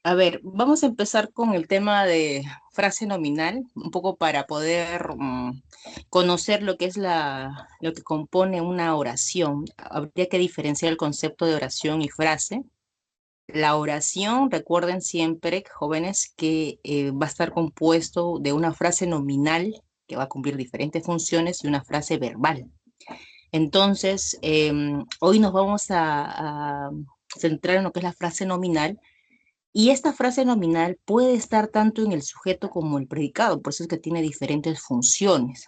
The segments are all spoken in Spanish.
A ver, vamos a empezar con el tema de frase nominal, un poco para poder conocer lo que es lo que compone una oración. Habría que diferenciar el concepto de oración y frase. La oración, recuerden siempre, jóvenes, que va a estar compuesto de una frase nominal que va a cumplir diferentes funciones y una frase verbal. Entonces, hoy nos vamos a centrar en lo que es la frase nominal y esta frase nominal puede estar tanto en el sujeto como el predicado, por eso es que tiene diferentes funciones.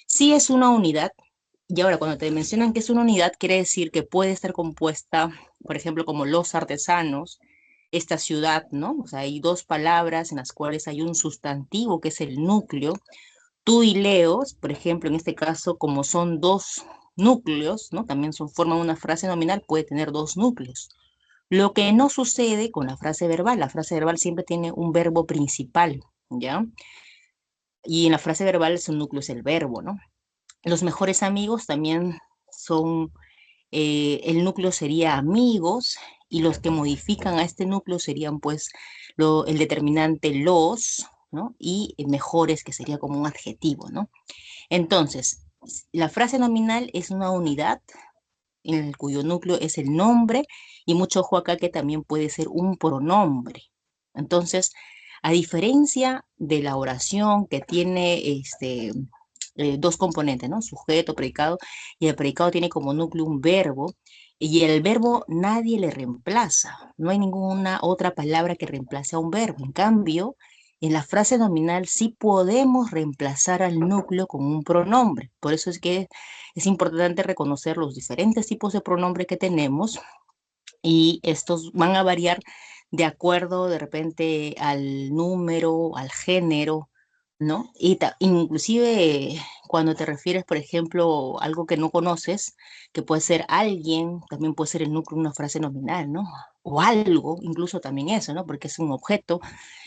Si es una unidad, y ahora cuando te mencionan que es una unidad, quiere decir que puede estar compuesta, por ejemplo, como los artesanos, esta ciudad, ¿no? O sea, hay dos palabras en las cuales hay un sustantivo que es el núcleo. Tú y Leos, por ejemplo, en este caso, como son dos núcleos, ¿no? También forman una frase nominal, puede tener dos núcleos. Lo que no sucede con la frase verbal siempre tiene un verbo principal, ¿ya? Y en la frase verbal su núcleo es el verbo, ¿no? Los mejores amigos también son, el núcleo sería amigos y los que modifican a este núcleo serían pues el determinante los, ¿no? Y mejores que sería como un adjetivo, ¿no? Entonces, la frase nominal es una unidad en el cuyo núcleo es el nombre, y mucho ojo acá que también puede ser un pronombre. Entonces, a diferencia de la oración que tiene dos componentes, ¿no? Sujeto, predicado, y el predicado tiene como núcleo un verbo, y el verbo nadie le reemplaza. No hay ninguna otra palabra que reemplace a un verbo. En cambio, en la frase nominal sí podemos reemplazar al núcleo con un pronombre. Por eso es que es importante reconocer los diferentes tipos de pronombre que tenemos y estos van a variar de acuerdo de repente al número, al género, ¿no? Y inclusive cuando te refieres, por ejemplo, a algo que no conoces, que puede ser alguien, también puede ser el núcleo de una frase nominal, ¿no? O algo, incluso también eso, ¿no? Porque es un objeto.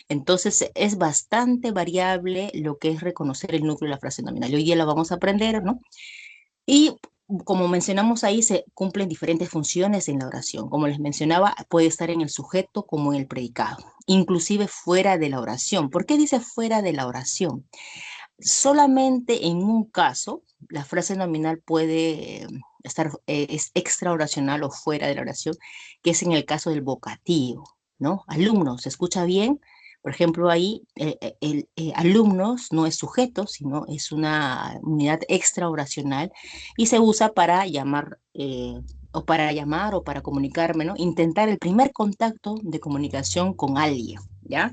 Entonces es bastante variable lo que es reconocer el núcleo de la frase nominal. Y hoy día lo vamos a aprender, ¿no? Y como mencionamos ahí, se cumplen diferentes funciones en la oración. Como les mencionaba, puede estar en el sujeto como en el predicado, inclusive fuera de la oración. ¿Por qué dice fuera de la oración? Solamente en un caso, la frase nominal puede estar, es extra oracional o fuera de la oración, que es en el caso del vocativo, ¿no? Alumnos, ¿se escucha bien? Por ejemplo, ahí alumnos no es sujeto, sino es una unidad extra oracional y se usa para llamar, o para comunicarme, ¿no? Intentar el primer contacto de comunicación con alguien, ¿ya?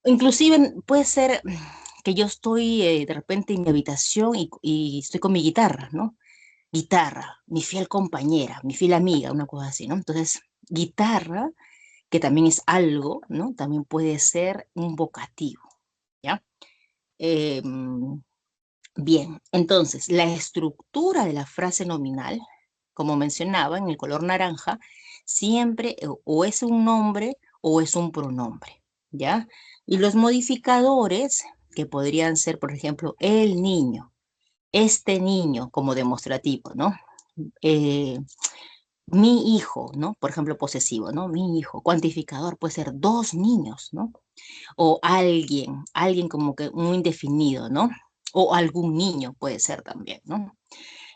Inclusive puede ser que yo estoy de repente en mi habitación y estoy con mi guitarra, ¿no? Guitarra, mi fiel compañera, mi fiel amiga, una cosa así, ¿no? Entonces, guitarra, que también es algo, ¿no? También puede ser un vocativo, ¿ya? Bien, entonces, la estructura de la frase nominal, como mencionaba, en el color naranja, siempre o es un nombre o es un pronombre, ¿ya? Y los modificadores, que podrían ser, por ejemplo, el niño, este niño como demostrativo, ¿no? Eh, mi hijo, ¿no? Por ejemplo, posesivo, ¿no? Mi hijo, cuantificador puede ser dos niños, ¿no? O alguien como que muy indefinido, ¿no? O algún niño puede ser también, ¿no?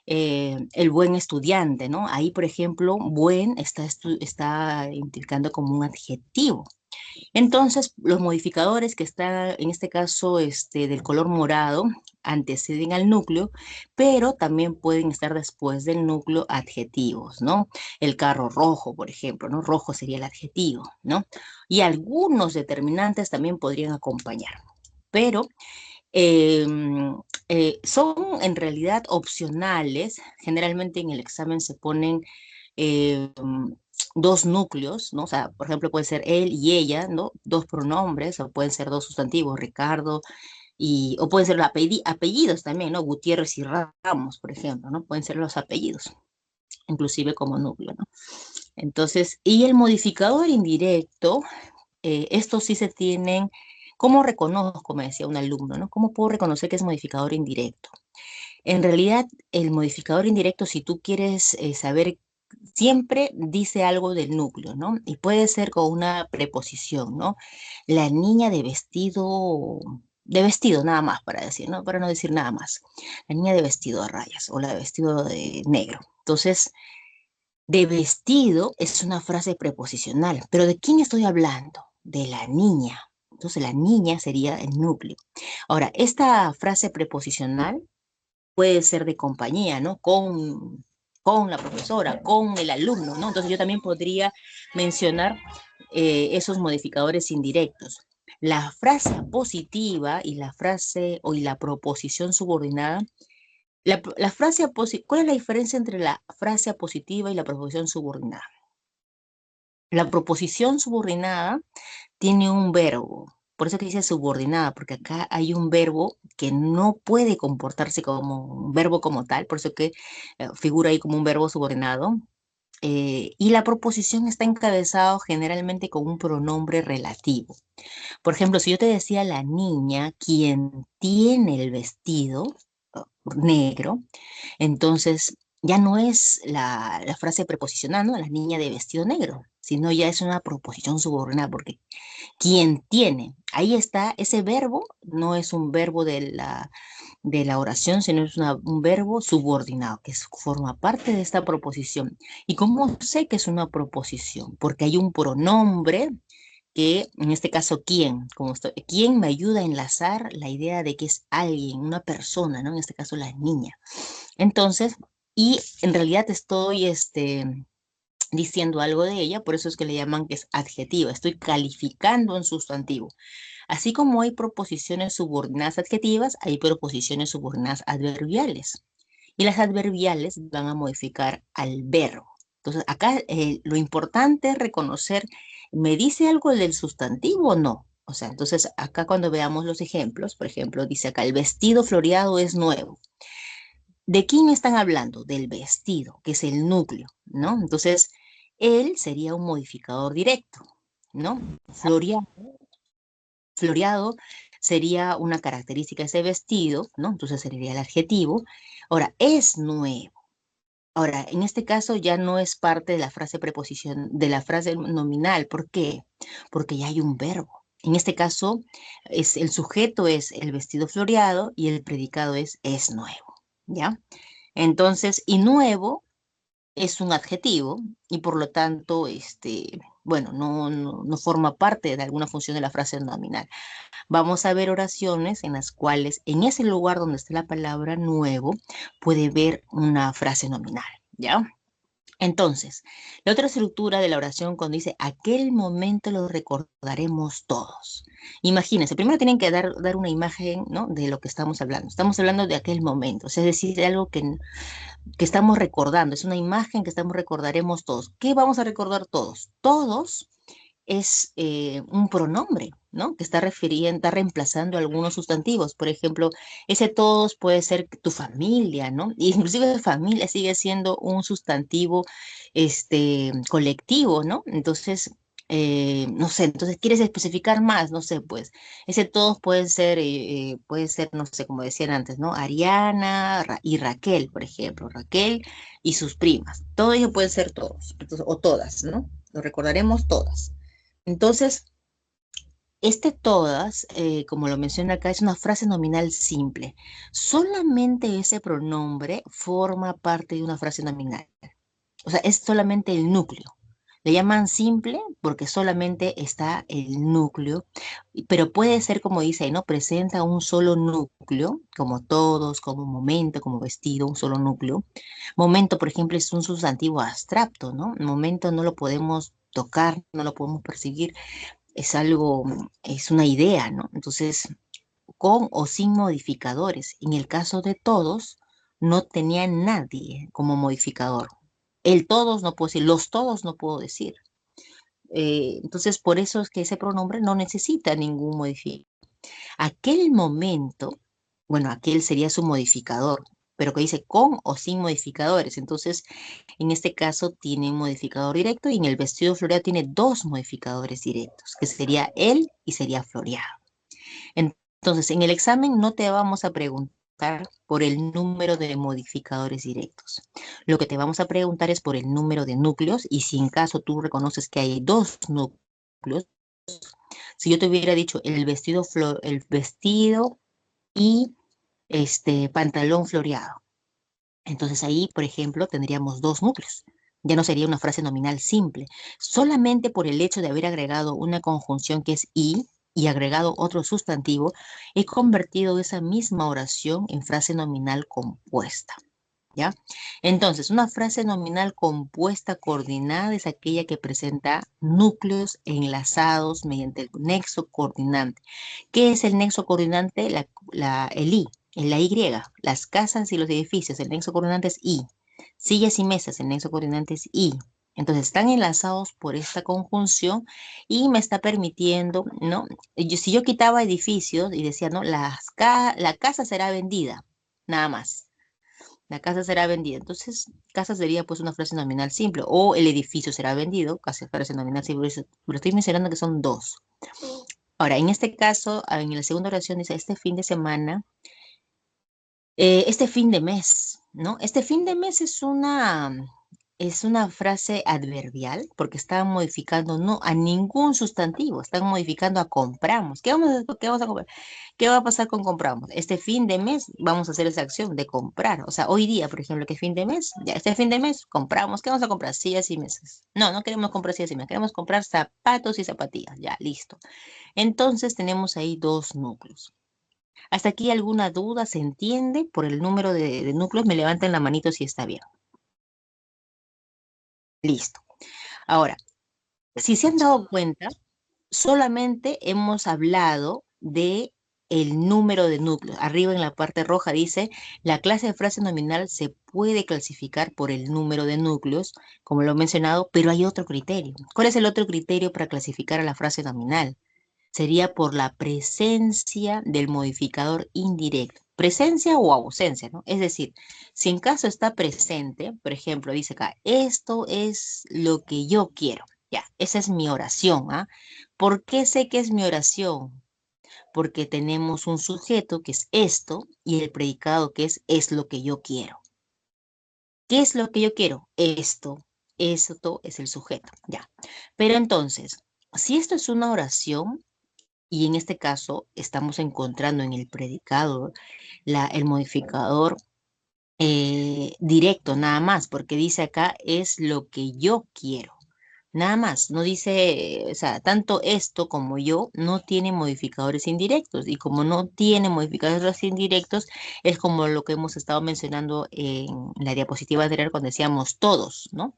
El buen estudiante, ¿no? Ahí, por ejemplo, buen está indicando como un adjetivo. Entonces, los modificadores que están, en este caso, del color morado, anteceden al núcleo, pero también pueden estar después del núcleo adjetivos, ¿no? El carro rojo, por ejemplo, ¿no? Rojo sería el adjetivo, ¿no? Y algunos determinantes también podrían acompañar, pero eh, son en realidad opcionales. Generalmente en el examen se ponen eh, dos núcleos, ¿no? O sea, por ejemplo, puede ser él y ella, ¿no? Dos pronombres, o pueden ser dos sustantivos, Ricardo, o pueden ser los apellidos también, ¿no? Gutiérrez y Ramos, por ejemplo, ¿no? Pueden ser los apellidos, inclusive como núcleo, ¿no? Entonces, y el modificador indirecto, estos sí se tienen. ¿Cómo reconozco, me decía un alumno, ¿no? ¿Cómo puedo reconocer que es modificador indirecto? En realidad, el modificador indirecto, si tú quieres saber siempre dice algo del núcleo, ¿no? Y puede ser con una preposición, ¿no? La niña de vestido nada más para decir, ¿no? Para no decir nada más. La niña de vestido a rayas o la de vestido de negro. Entonces, de vestido es una frase preposicional, pero ¿de quién estoy hablando? De la niña. Entonces, la niña sería el núcleo. Ahora, esta frase preposicional puede ser de compañía, ¿no? Con la profesora, con el alumno, ¿no? Entonces yo también podría mencionar esos modificadores indirectos. La frase positiva y la frase o y la proposición subordinada, ¿cuál es la diferencia entre la frase positiva y la proposición subordinada? La proposición subordinada tiene un verbo. Por eso que dice subordinada, porque acá hay un verbo que no puede comportarse como un verbo como tal, por eso que figura ahí como un verbo subordinado. Y la proposición está encabezado generalmente con un pronombre relativo. Por ejemplo, si yo te decía la niña, quien tiene el vestido negro, entonces ya no es la frase preposicional, ¿no? La niña de vestido negro, sino ya es una proposición subordinada, porque quien tiene. Ahí está, ese verbo no es un verbo de la oración, sino es un verbo subordinado, que forma parte de esta proposición. ¿Y cómo sé que es una proposición? Porque hay un pronombre que, en este caso, ¿quién? ¿Quién me ayuda a enlazar la idea de que es alguien, una persona, ¿no? En este caso, la niña. Entonces, y en realidad estoy, diciendo algo de ella, por eso es que le llaman que es adjetiva, estoy calificando un sustantivo. Así como hay proposiciones subordinadas adjetivas, hay proposiciones subordinadas adverbiales. Y las adverbiales van a modificar al verbo. Entonces, acá lo importante es reconocer, ¿me dice algo del sustantivo o no? O sea, entonces acá cuando veamos los ejemplos, por ejemplo, dice acá, el vestido floreado es nuevo. ¿De quién están hablando? Del vestido, que es el núcleo, ¿no? Entonces, él sería un modificador directo, ¿no? Floreado sería una característica de ese vestido, ¿no? Entonces sería el adjetivo. Ahora, es nuevo. Ahora, en este caso ya no es parte de la frase preposición, de la frase nominal. ¿Por qué? Porque ya hay un verbo. En este caso, el sujeto es el vestido floreado y el predicado es nuevo, ¿ya? Entonces, y nuevo es un adjetivo y por lo tanto, bueno, no forma parte de alguna función de la frase nominal. Vamos a ver oraciones en las cuales en ese lugar donde está la palabra nuevo puede ver una frase nominal, ¿ya? Entonces, la otra estructura de la oración cuando dice aquel momento lo recordaremos todos. Imagínense, primero tienen que dar una imagen, ¿no? De lo que estamos hablando. Estamos hablando de aquel momento, o sea, es decir, de algo que estamos recordando, es una imagen que recordaremos todos. ¿Qué vamos a recordar todos? Todos es un pronombre, ¿no? Que está reemplazando algunos sustantivos. Por ejemplo, ese todos puede ser tu familia, ¿no? Y inclusive familia sigue siendo un sustantivo, colectivo, ¿no? Entonces, no sé, entonces quieres especificar más, no sé, pues, ese todos puede ser, no sé, como decían antes, ¿no? Ariana y Raquel, por ejemplo, Raquel y sus primas. Todo ello puede ser todos, entonces, o todas, ¿no? Lo recordaremos todas. Entonces, todas, como lo menciona acá, es una frase nominal simple. Solamente ese pronombre forma parte de una frase nominal. O sea, es solamente el núcleo. Le llaman simple porque solamente está el núcleo, pero puede ser, como dice ahí, ¿no? Presenta un solo núcleo, como todos, como momento, como vestido, un solo núcleo. Momento, por ejemplo, es un sustantivo abstracto, ¿no? Momento no lo podemos tocar, no lo podemos percibir, es algo, es una idea, ¿no? Entonces, con o sin modificadores. En el caso de todos, no tenía nadie como modificador. El todos no puedo decir, los todos no puedo decir. Entonces, por eso es que ese pronombre no necesita ningún modificador. Aquel momento, bueno, aquel sería su modificador, pero que dice con o sin modificadores. Entonces, en este caso tiene un modificador directo y en el vestido floreado tiene dos modificadores directos, que sería él y sería floreado. Entonces, en el examen no te vamos a preguntar por el número de modificadores directos. Lo que te vamos a preguntar es por el número de núcleos y si en caso tú reconoces que hay dos núcleos, si yo te hubiera dicho el vestido y pantalón floreado, entonces ahí, por ejemplo, tendríamos dos núcleos. Ya no sería una frase nominal simple. Solamente por el hecho de haber agregado una conjunción que es y agregado otro sustantivo, he convertido esa misma oración en frase nominal compuesta. ¿Ya? Entonces, una frase nominal compuesta coordinada es aquella que presenta núcleos enlazados mediante el nexo coordinante. ¿Qué es el nexo coordinante? El I, en la Y, las casas y los edificios, el nexo coordinante es I. Sillas y mesas, el nexo coordinante es I. Entonces, están enlazados por esta conjunción y me está permitiendo, ¿no? Si yo quitaba edificios y decía, ¿no? La casa será vendida, nada más. La casa será vendida. Entonces, casa sería pues una frase nominal simple. O el edificio será vendido, casi frase nominal simple. Pero estoy mencionando que son dos. Ahora, en este caso, en la segunda oración dice, este fin de semana, este fin de mes, ¿no? Este fin de mes es una frase adverbial porque están modificando no a ningún sustantivo, están modificando a compramos. ¿Qué vamos a comprar? ¿Qué va a pasar con compramos? Este fin de mes vamos a hacer esa acción de comprar. O sea, hoy día, por ejemplo, que es fin de mes, ya este fin de mes compramos. ¿Qué vamos a comprar? Sillas y mesas. No, no queremos comprar sillas y mesas, queremos comprar zapatos y zapatillas. Ya, listo. Entonces tenemos ahí dos núcleos. ¿Hasta aquí alguna duda? ¿Se entiende? Por el número de núcleos, me levanten la manito si está bien. Listo. Ahora, si se han dado cuenta, solamente hemos hablado de el número de núcleos. Arriba en la parte roja dice, la clase de frase nominal se puede clasificar por el número de núcleos, como lo he mencionado, pero hay otro criterio. ¿Cuál es el otro criterio para clasificar a la frase nominal? Sería por la presencia del modificador indirecto. Presencia o ausencia, ¿no? Es decir, si en caso está presente, por ejemplo, dice acá, esto es lo que yo quiero. Ya, esa es mi oración, ¿ah? ¿Por qué sé que es mi oración? Porque tenemos un sujeto que es esto y el predicado que es lo que yo quiero. ¿Qué es lo que yo quiero? Esto. Esto es el sujeto, ya. Pero entonces, si esto es una oración, y en este caso estamos encontrando en el predicado el modificador directo nada más, porque dice acá es lo que yo quiero. Nada más, no dice, o sea, tanto esto como yo no tiene modificadores indirectos y como no tiene modificadores indirectos es como lo que hemos estado mencionando en la diapositiva anterior cuando decíamos todos, ¿no?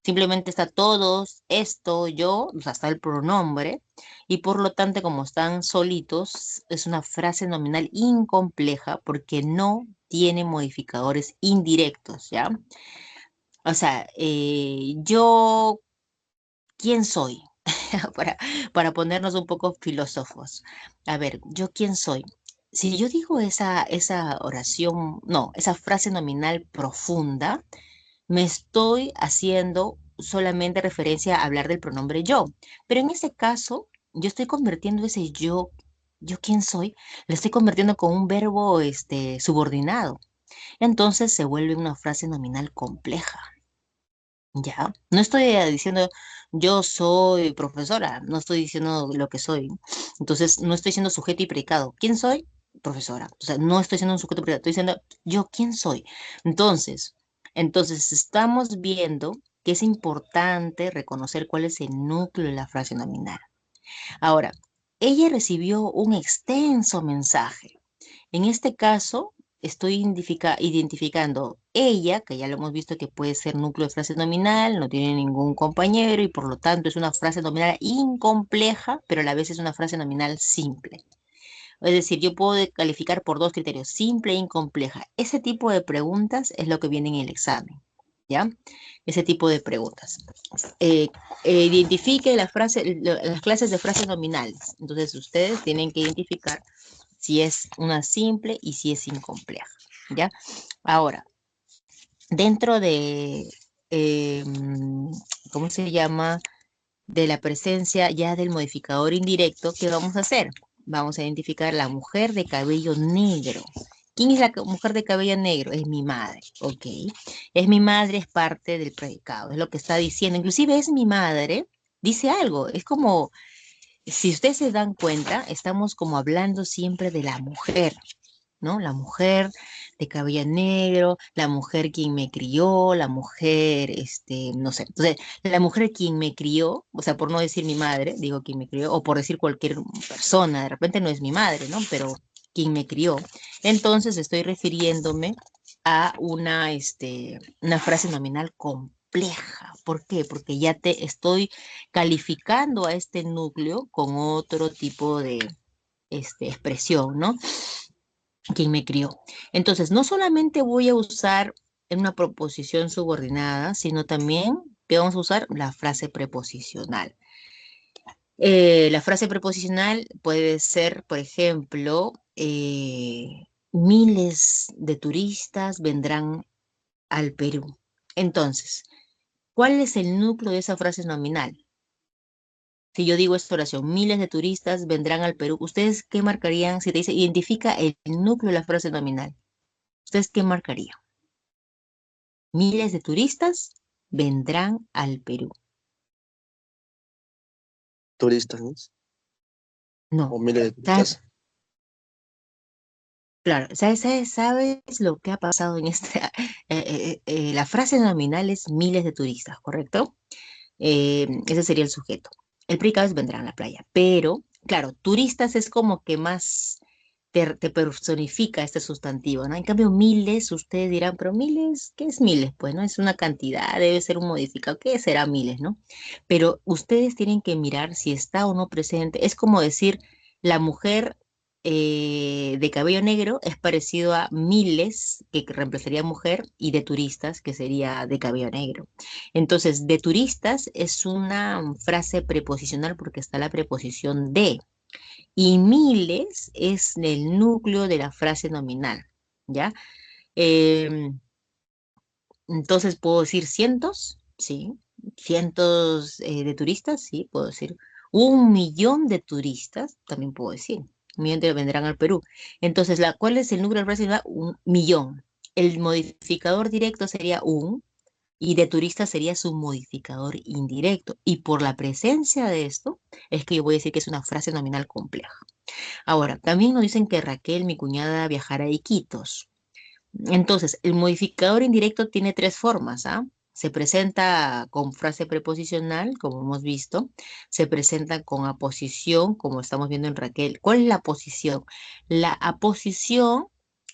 Simplemente está todos, esto, yo, o sea, está el pronombre y por lo tanto como están solitos es una frase nominal incompleja porque no tiene modificadores indirectos, ¿ya? O sea, yo, ¿quién soy? Para, para ponernos un poco filósofos. A ver, ¿yo quién soy? Si yo digo esa oración, no, esa frase nominal profunda, me estoy haciendo solamente referencia a hablar del pronombre yo. Pero en ese caso, yo estoy convirtiendo ese yo quién soy, lo estoy convirtiendo con un verbo subordinado. Entonces se vuelve una frase nominal compleja. Ya, no estoy diciendo yo soy profesora, no estoy diciendo lo que soy. Entonces, no estoy siendo sujeto y predicado. ¿Quién soy? Profesora. O sea, no estoy siendo un sujeto y predicado, estoy diciendo yo quién soy. Entonces, entonces estamos viendo que es importante reconocer cuál es el núcleo de la frase nominal. Ahora, ella recibió un extenso mensaje. En este caso, estoy identificando ella, que ya lo hemos visto que puede ser núcleo de frase nominal, no tiene ningún compañero y por lo tanto es una frase nominal incompleja, pero a la vez es una frase nominal simple. Es decir, yo puedo calificar por dos criterios, simple e incompleja. Ese tipo de preguntas es lo que viene en el examen, ¿ya? Ese tipo de preguntas. Eh, Identifique las clases de frases nominales. Entonces, ustedes tienen que identificar si es una simple y si es incompleja, ¿ya? Ahora, dentro de, ¿cómo se llama? De la presencia ya del modificador indirecto, ¿qué vamos a hacer? Vamos a identificar la mujer de cabello negro. ¿Quién es la mujer de cabello negro? Es mi madre, ok. Es mi madre, es parte del predicado, es lo que está diciendo. Inclusive es mi madre, dice algo, es como, si ustedes se dan cuenta, estamos como hablando siempre de la mujer, ¿no? La mujer de cabello negro, la mujer quien me crió, la mujer, no sé. Entonces, la mujer quien me crió, o sea, por no decir mi madre, digo quien me crió, o por decir cualquier persona, de repente no es mi madre, ¿no? Pero quien me crió. Entonces, estoy refiriéndome a una frase nominal compleja. ¿Por qué? Porque ya te estoy calificando a este núcleo con otro tipo de expresión, ¿no? Quien me crió. Entonces, no solamente voy a usar en una proposición subordinada, sino también que vamos a usar la frase preposicional. La frase preposicional puede ser, por ejemplo, miles de turistas vendrán al Perú. Entonces, ¿cuál es el núcleo de esa frase nominal? Si yo digo esta oración, miles de turistas vendrán al Perú, ¿ustedes qué marcarían si te dice identifica el núcleo de la frase nominal? ¿Ustedes qué marcarían? Miles de turistas vendrán al Perú. Turistas, ¿no? O No. miles de ¿Sabes? turistas. Claro, ¿sabes lo que ha pasado en esta? La frase nominal es miles de turistas, ¿correcto? Ese sería el sujeto. El predicado es vendrán a la playa. Pero, claro, turistas es como que más te personifica este sustantivo, ¿no? En cambio, miles, ustedes dirán, pero miles, ¿qué es miles? Pues, ¿no? Es una cantidad, debe ser un modificado. ¿Qué será miles, no? Pero ustedes tienen que mirar si está o no presente. Es como decir, la mujer de cabello negro es parecido a miles, que reemplazaría mujer, y de turistas, que sería de cabello negro. Entonces, de turistas es una frase preposicional porque está la preposición de. Y miles es el núcleo de la frase nominal, ¿ya? Em, entonces, ¿puedo decir cientos? Sí. Cientos de turistas, sí, puedo decir. 1 millón de turistas, también puedo decir. 1 millón vendrán al Perú. Entonces, ¿cuál es el núcleo de la frase nominal? 1 millón. El modificador directo sería un, y de turista sería su modificador indirecto. Y por la presencia de esto, es que yo voy a decir que es una frase nominal compleja. Ahora, también nos dicen que Raquel, mi cuñada, viajará a Iquitos. Entonces, el modificador indirecto tiene 3 formas, ¿ah? Se presenta con frase preposicional, como hemos visto. Se presenta con aposición, como estamos viendo en Raquel. ¿Cuál es la aposición? La aposición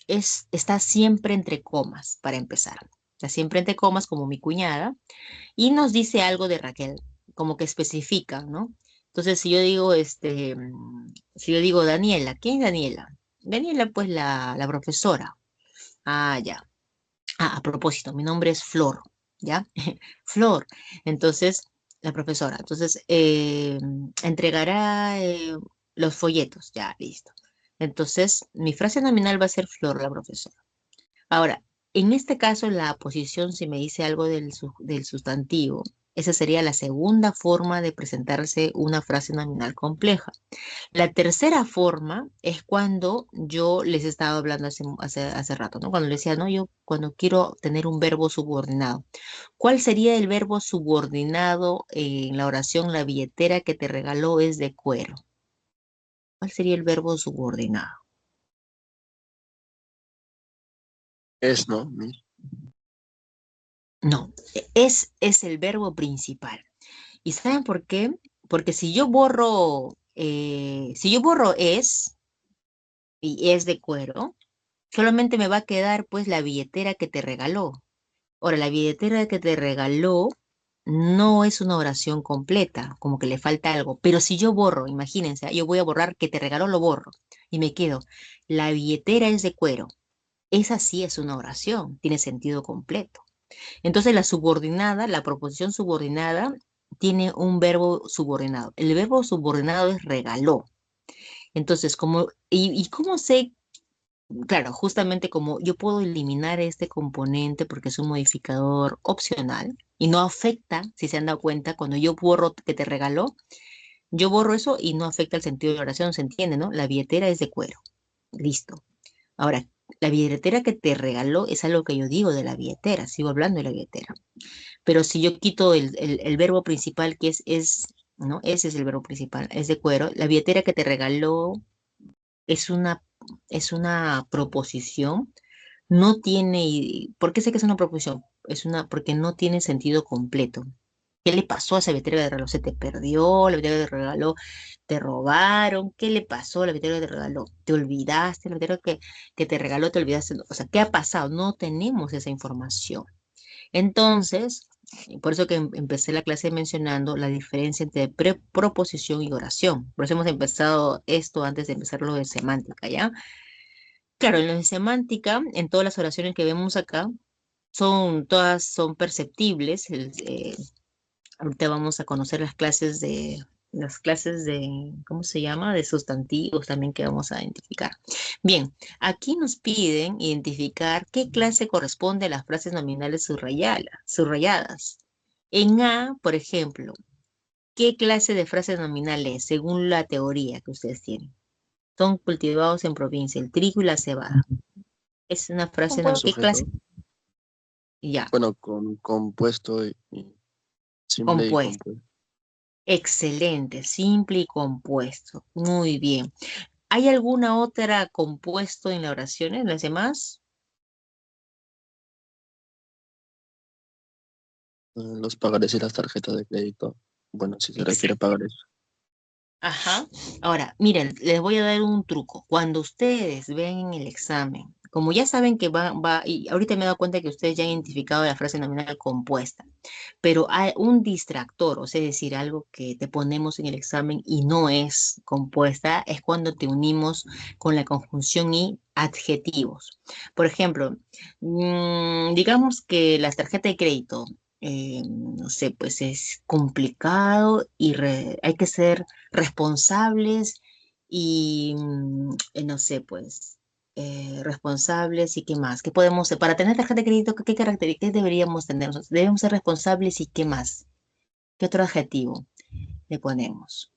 está siempre entre comas, para empezar. Está siempre entre comas, como mi cuñada, y nos dice algo de Raquel, como que especifica, ¿no? Entonces, si yo digo Daniela, ¿quién es Daniela? Daniela, pues la profesora. Ah, ya. Ah, a propósito, mi nombre es Flor, ¿ya? Flor. Entonces, la profesora. Entonces, entregará los folletos. Ya, listo. Entonces, mi frase nominal va a ser Flor, la profesora. Ahora, en este caso, la posición, si me dice algo del sustantivo, esa sería la segunda forma de presentarse una frase nominal compleja. La tercera forma es cuando yo les estaba hablando hace rato, ¿no? Cuando les decía, no, yo cuando quiero tener un verbo subordinado. ¿Cuál sería el verbo subordinado en la oración? La billetera que te regaló es de cuero. ¿Cuál sería el verbo subordinado? Es, ¿no? Mir. No, es el verbo principal. ¿Y saben por qué? Porque si yo borro y es de cuero, solamente me va a quedar pues la billetera que te regaló. Ahora, la billetera que te regaló no es una oración completa, como que le falta algo. Pero si yo borro, imagínense, yo voy a borrar que te regaló, lo borro y me quedo. La billetera es de cuero. Esa sí es una oración, tiene sentido completo. Entonces, la subordinada, la proposición subordinada, tiene un verbo subordinado. El verbo subordinado es regaló. Entonces, ¿y cómo sé? Claro, justamente como yo puedo eliminar este componente porque es un modificador opcional y no afecta, si se han dado cuenta, cuando yo borro que te regaló, yo borro eso y no afecta el sentido de la oración, se entiende, ¿no? La billetera es de cuero. Listo. Ahora, La billetera que te regaló es algo que yo digo de la billetera, sigo hablando de la billetera. Pero si yo quito el verbo principal, que ¿no? Ese es el verbo principal, es de cuero. La billetera que te regaló es es una proposición, no tiene, ¿por qué sé que es una proposición? Porque no tiene sentido completo. ¿Qué le pasó a esa billetera que te regaló? ¿Se te perdió? ¿La billetera que te regaló? ¿Te robaron? ¿Qué le pasó a la billetera que te regaló? ¿Te olvidaste? ¿La billetera que te regaló te olvidaste? O sea, ¿qué ha pasado? No tenemos esa información. Entonces, por eso que empecé la clase mencionando la diferencia entre proposición y oración. Por eso hemos empezado esto antes de empezar lo de semántica, ¿ya? Claro, en lo de semántica, en todas las oraciones que vemos acá, todas son perceptibles. Ahorita vamos a conocer las clases de, ¿cómo se llama? De sustantivos también que vamos a identificar. Bien, aquí nos piden identificar qué clase corresponde a las frases nominales subrayadas. En A, por ejemplo, ¿qué clase de frase nominal es según la teoría que ustedes tienen? Son cultivados en provincia, el trigo y la cebada. Es una frase nominal. ¿Qué clase? Sujeto. Ya, Bueno, con compuesto y simple y compuesto. compuesto. Excelente, simple y compuesto. Muy bien. ¿Hay alguna otra compuesto en la oración, en las demás? Los pagarés y las tarjetas de crédito. Bueno, si se refiere a Exacto. pagarés. Ajá. Ahora, miren, les voy a dar un truco. Cuando ustedes ven en el examen, como ya saben que y ahorita me he dado cuenta que ustedes ya han identificado la frase nominal compuesta, pero hay un distractor, o sea, es decir, algo que te ponemos en el examen y no es compuesta, es cuando te unimos con la conjunción y adjetivos. Por ejemplo, digamos que la tarjeta de crédito, no sé, pues es complicado y hay que ser responsables y, no sé, pues, responsables y qué más. ¿Qué podemos ser? Para tener tarjeta de crédito, ¿qué características deberíamos tener? Nosotros? Debemos ser responsables y qué más. ¿Qué otro adjetivo le ponemos?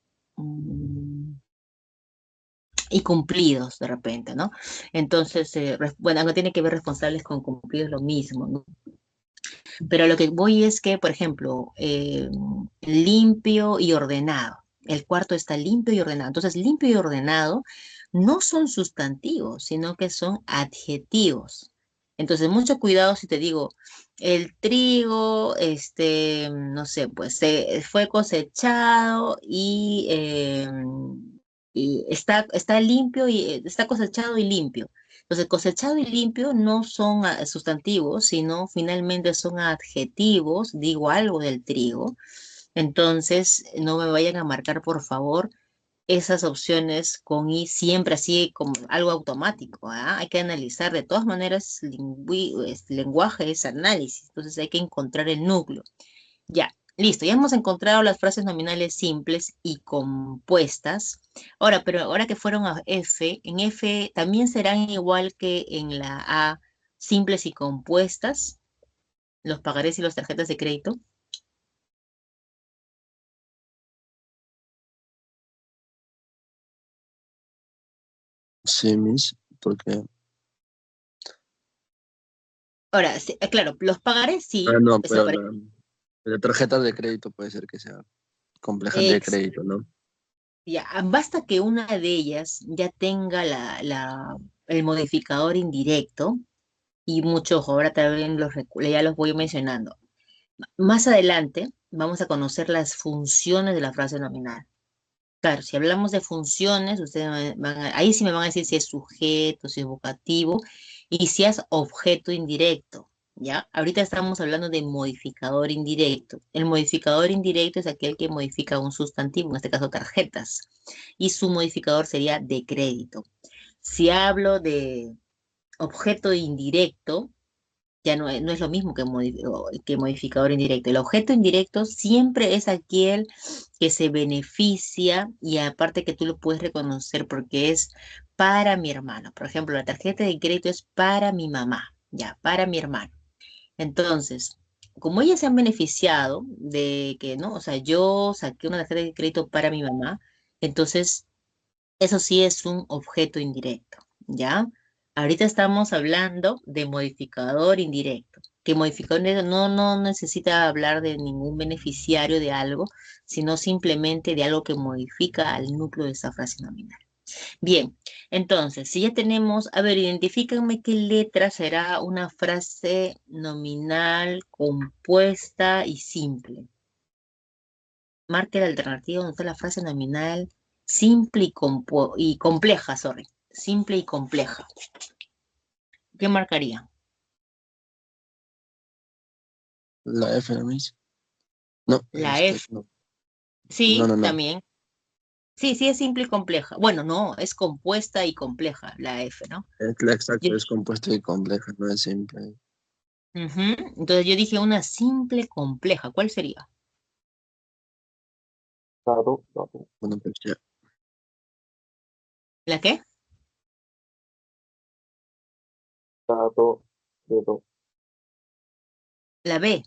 Y cumplidos de repente, ¿no? Entonces, bueno, no tiene que ver responsables con cumplidos lo mismo, ¿no? Pero lo que voy es que, por ejemplo, limpio y ordenado. El cuarto está limpio y ordenado. Entonces, limpio y ordenado no son sustantivos, sino que son adjetivos. Entonces, mucho cuidado si te digo, el trigo, no sé, pues fue cosechado y está limpio y está cosechado y limpio. Entonces, cosechado y limpio no son sustantivos, sino finalmente son adjetivos, digo algo del trigo. Entonces, no me vayan a marcar, por favor, esas opciones con i siempre así como algo automático, ¿ah? Hay que analizar, de todas maneras, lenguaje es análisis, entonces hay que encontrar el núcleo. Ya, listo, ya hemos encontrado las frases nominales simples y compuestas. Ahora, pero ahora que fueron a F, en F también serán igual que en la A, simples y compuestas, los pagarés y las tarjetas de crédito. Sí, mis, porque... Ahora, sí, claro, los pagarés Ah, sí, no, eso pero parece. la tarjeta de crédito puede ser que sea compleja de crédito, ¿no? Ya, basta que una de ellas ya tenga el modificador indirecto y muchos, ahora también ya los voy mencionando. Más adelante vamos a conocer las funciones de la frase nominal. Claro, si hablamos de funciones, ustedes ahí sí me van a decir si es sujeto, si es vocativo y si es objeto indirecto, ¿ya? Ahorita estamos hablando de modificador indirecto. El modificador indirecto es aquel que modifica un sustantivo, en este caso tarjetas, y su modificador sería de crédito. Si hablo de objeto indirecto, ya no es lo mismo que modificador indirecto. El objeto indirecto siempre es aquel que se beneficia y aparte que tú lo puedes reconocer porque es para mi hermano. Por ejemplo, la tarjeta de crédito es para mi mamá, ya, para mi hermano. Entonces, como ellas se han beneficiado de que, ¿no? O sea, yo saqué una tarjeta de crédito para mi mamá, entonces eso sí es un objeto indirecto, ¿ya? Ahorita estamos hablando de modificador indirecto, que modificador indirecto no necesita hablar de ningún beneficiario de algo, sino simplemente de algo que modifica al núcleo de esa frase nominal. Bien, entonces, si ya tenemos, a ver, identifícanme qué letra será una frase nominal compuesta y simple. Marque la alternativa donde está la frase nominal simple y compleja, sorry. Simple y compleja. ¿Qué marcaría? La F, ¿no es? No, La F. no. No, Sí, no, no. también. Sí, sí es simple y compleja. Bueno, no, es compuesta y compleja, la F, ¿no? Es la Yo- exacto, es compuesto y compleja, no es simple. Ujú. Entonces yo dije una simple compleja. ¿Cuál sería? Claro, claro. Bueno, pues ya. ¿La qué? Claro, claro. La B.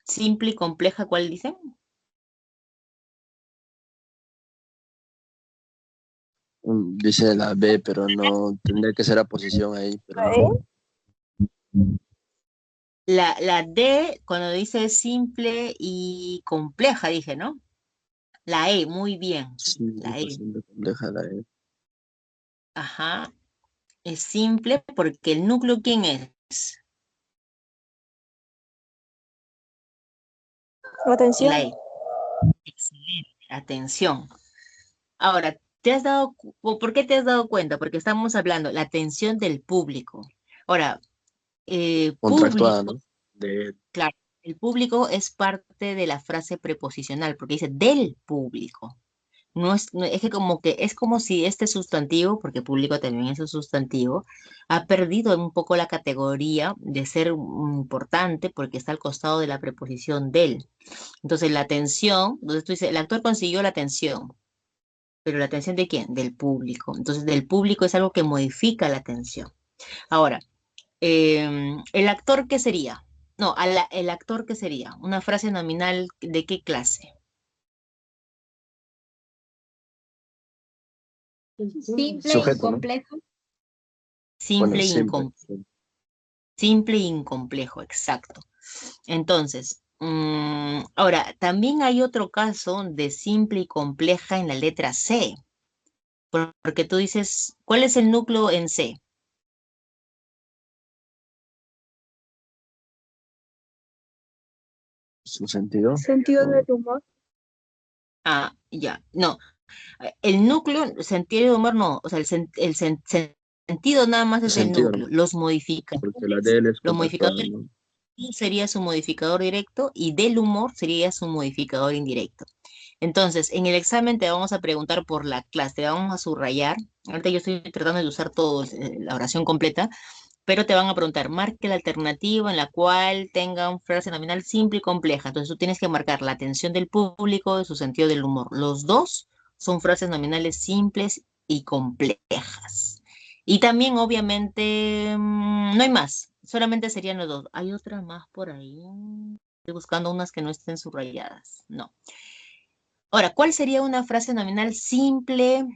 Simple y compleja, ¿cuál dicen? Dice la B, pero no tendría que ser la posición ahí, pero no. La D, cuando dice simple y compleja, dije, ¿no? La E, muy bien. Sí, La pues E. siempre compleja la E. Ajá. Es simple porque el núcleo, ¿quién es? Atención. La E. Excelente. Atención. Ahora, ¿por qué te has dado cuenta? Porque estamos hablando la atención del público. Ahora, Contractuada, público, ¿no? De claro, el público es parte de la frase preposicional, porque dice del público. Es que como que es como si este sustantivo, porque público también es un sustantivo, ha perdido un poco la categoría de ser importante porque está al costado de la preposición del. Entonces, la atención, entonces tú dices, el actor consiguió la atención. ¿Pero la atención de quién? Del público. Entonces, del público es algo que modifica la atención. Ahora, ¿el actor qué sería? No, el actor qué sería? Una frase nominal ¿de qué clase? Simple, sujeto, ¿no? incomplejo. Bueno, Simple, simple. simple e incomplejo, exacto. Entonces, ahora, también hay otro caso de simple y compleja en la letra C, porque tú dices, ¿cuál es el núcleo en C? Su sentido. Sentido No, del humor. Ah, ya, no. El núcleo, sentido de humor, no. O sea, sentido nada más su es el sentido, núcleo. ¿no? Los Porque la de él es contractuada, modificadores ¿no? sería su modificador directo y del humor sería su modificador indirecto. Entonces, en el examen te vamos a preguntar por la clase, te vamos a subrayar. Ahorita yo estoy tratando de usar todo, la oración completa, pero te van a preguntar, marque la alternativa en la cual tenga una frase nominal simple y compleja. Entonces tú tienes que marcar la atención del público y su sentido del humor. Los dos son frases nominales simples y complejas. Y también, obviamente, no hay más, solamente serían los dos. ¿Hay otra más por ahí? Estoy buscando unas que no estén subrayadas. No. Ahora, ¿cuál sería una frase nominal simple,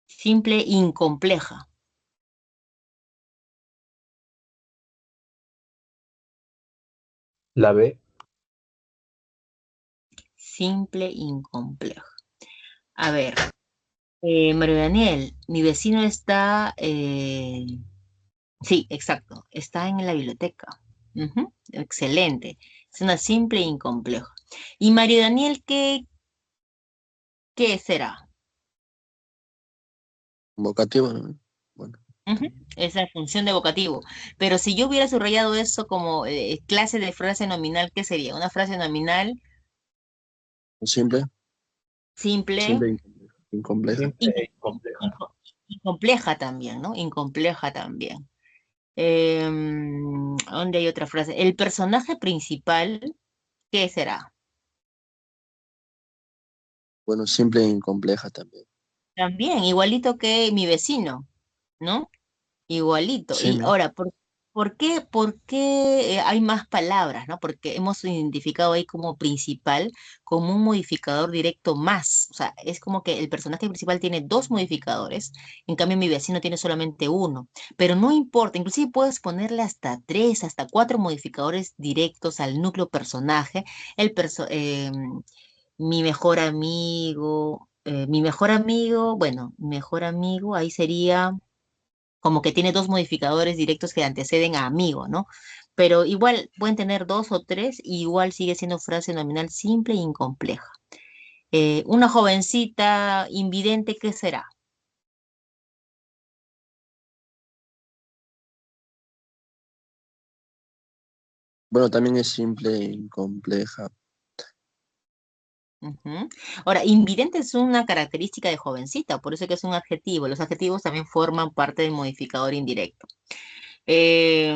simple, incompleja? La B. Simple, incompleja. A ver, Mario Daniel, mi vecino está, sí, exacto, está en la biblioteca. Ujú, excelente. Es una simple e incompleja. ¿Y Mario Daniel qué será? Vocativo, ¿no? Bueno, Ujú, es la función de vocativo. Pero si yo hubiera subrayado eso como clase de frase nominal, ¿qué sería? Una frase nominal simple, simple simple e incompleja. y incompleja también, ¿no? Incompleja también. ¿Dónde hay otra frase? El personaje principal, ¿qué será? Bueno, simple e incompleja también. También, igualito que mi vecino, ¿no? Igualito. Sí, Y ¿no? ahora, por qué hay más palabras, ¿no? Porque hemos identificado ahí como principal, como un modificador directo más. O sea, es como que el personaje principal tiene dos modificadores, en cambio mi vecino tiene solamente uno. Pero no importa, inclusive puedes ponerle hasta tres, hasta cuatro modificadores directos al núcleo personaje. El mi mejor amigo, bueno, mejor amigo, ahí sería como que tiene dos modificadores directos que anteceden a amigo, ¿no? Pero igual pueden tener dos o tres, y igual sigue siendo frase nominal simple e incompleja. Una jovencita invidente, ¿qué será? Bueno, también es simple y compleja. Ujú. Ahora, invidente es una característica de jovencita, por eso que es un adjetivo. Los adjetivos también forman parte del modificador indirecto. Y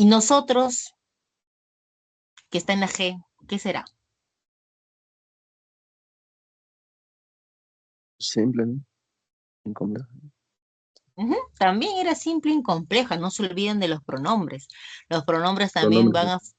nosotros, que está en la G, ¿qué será? Simple, ¿no? Incompleja. Ujú. También era simple e incompleja, no se olviden de los pronombres. Los pronombres también van Pronombre. a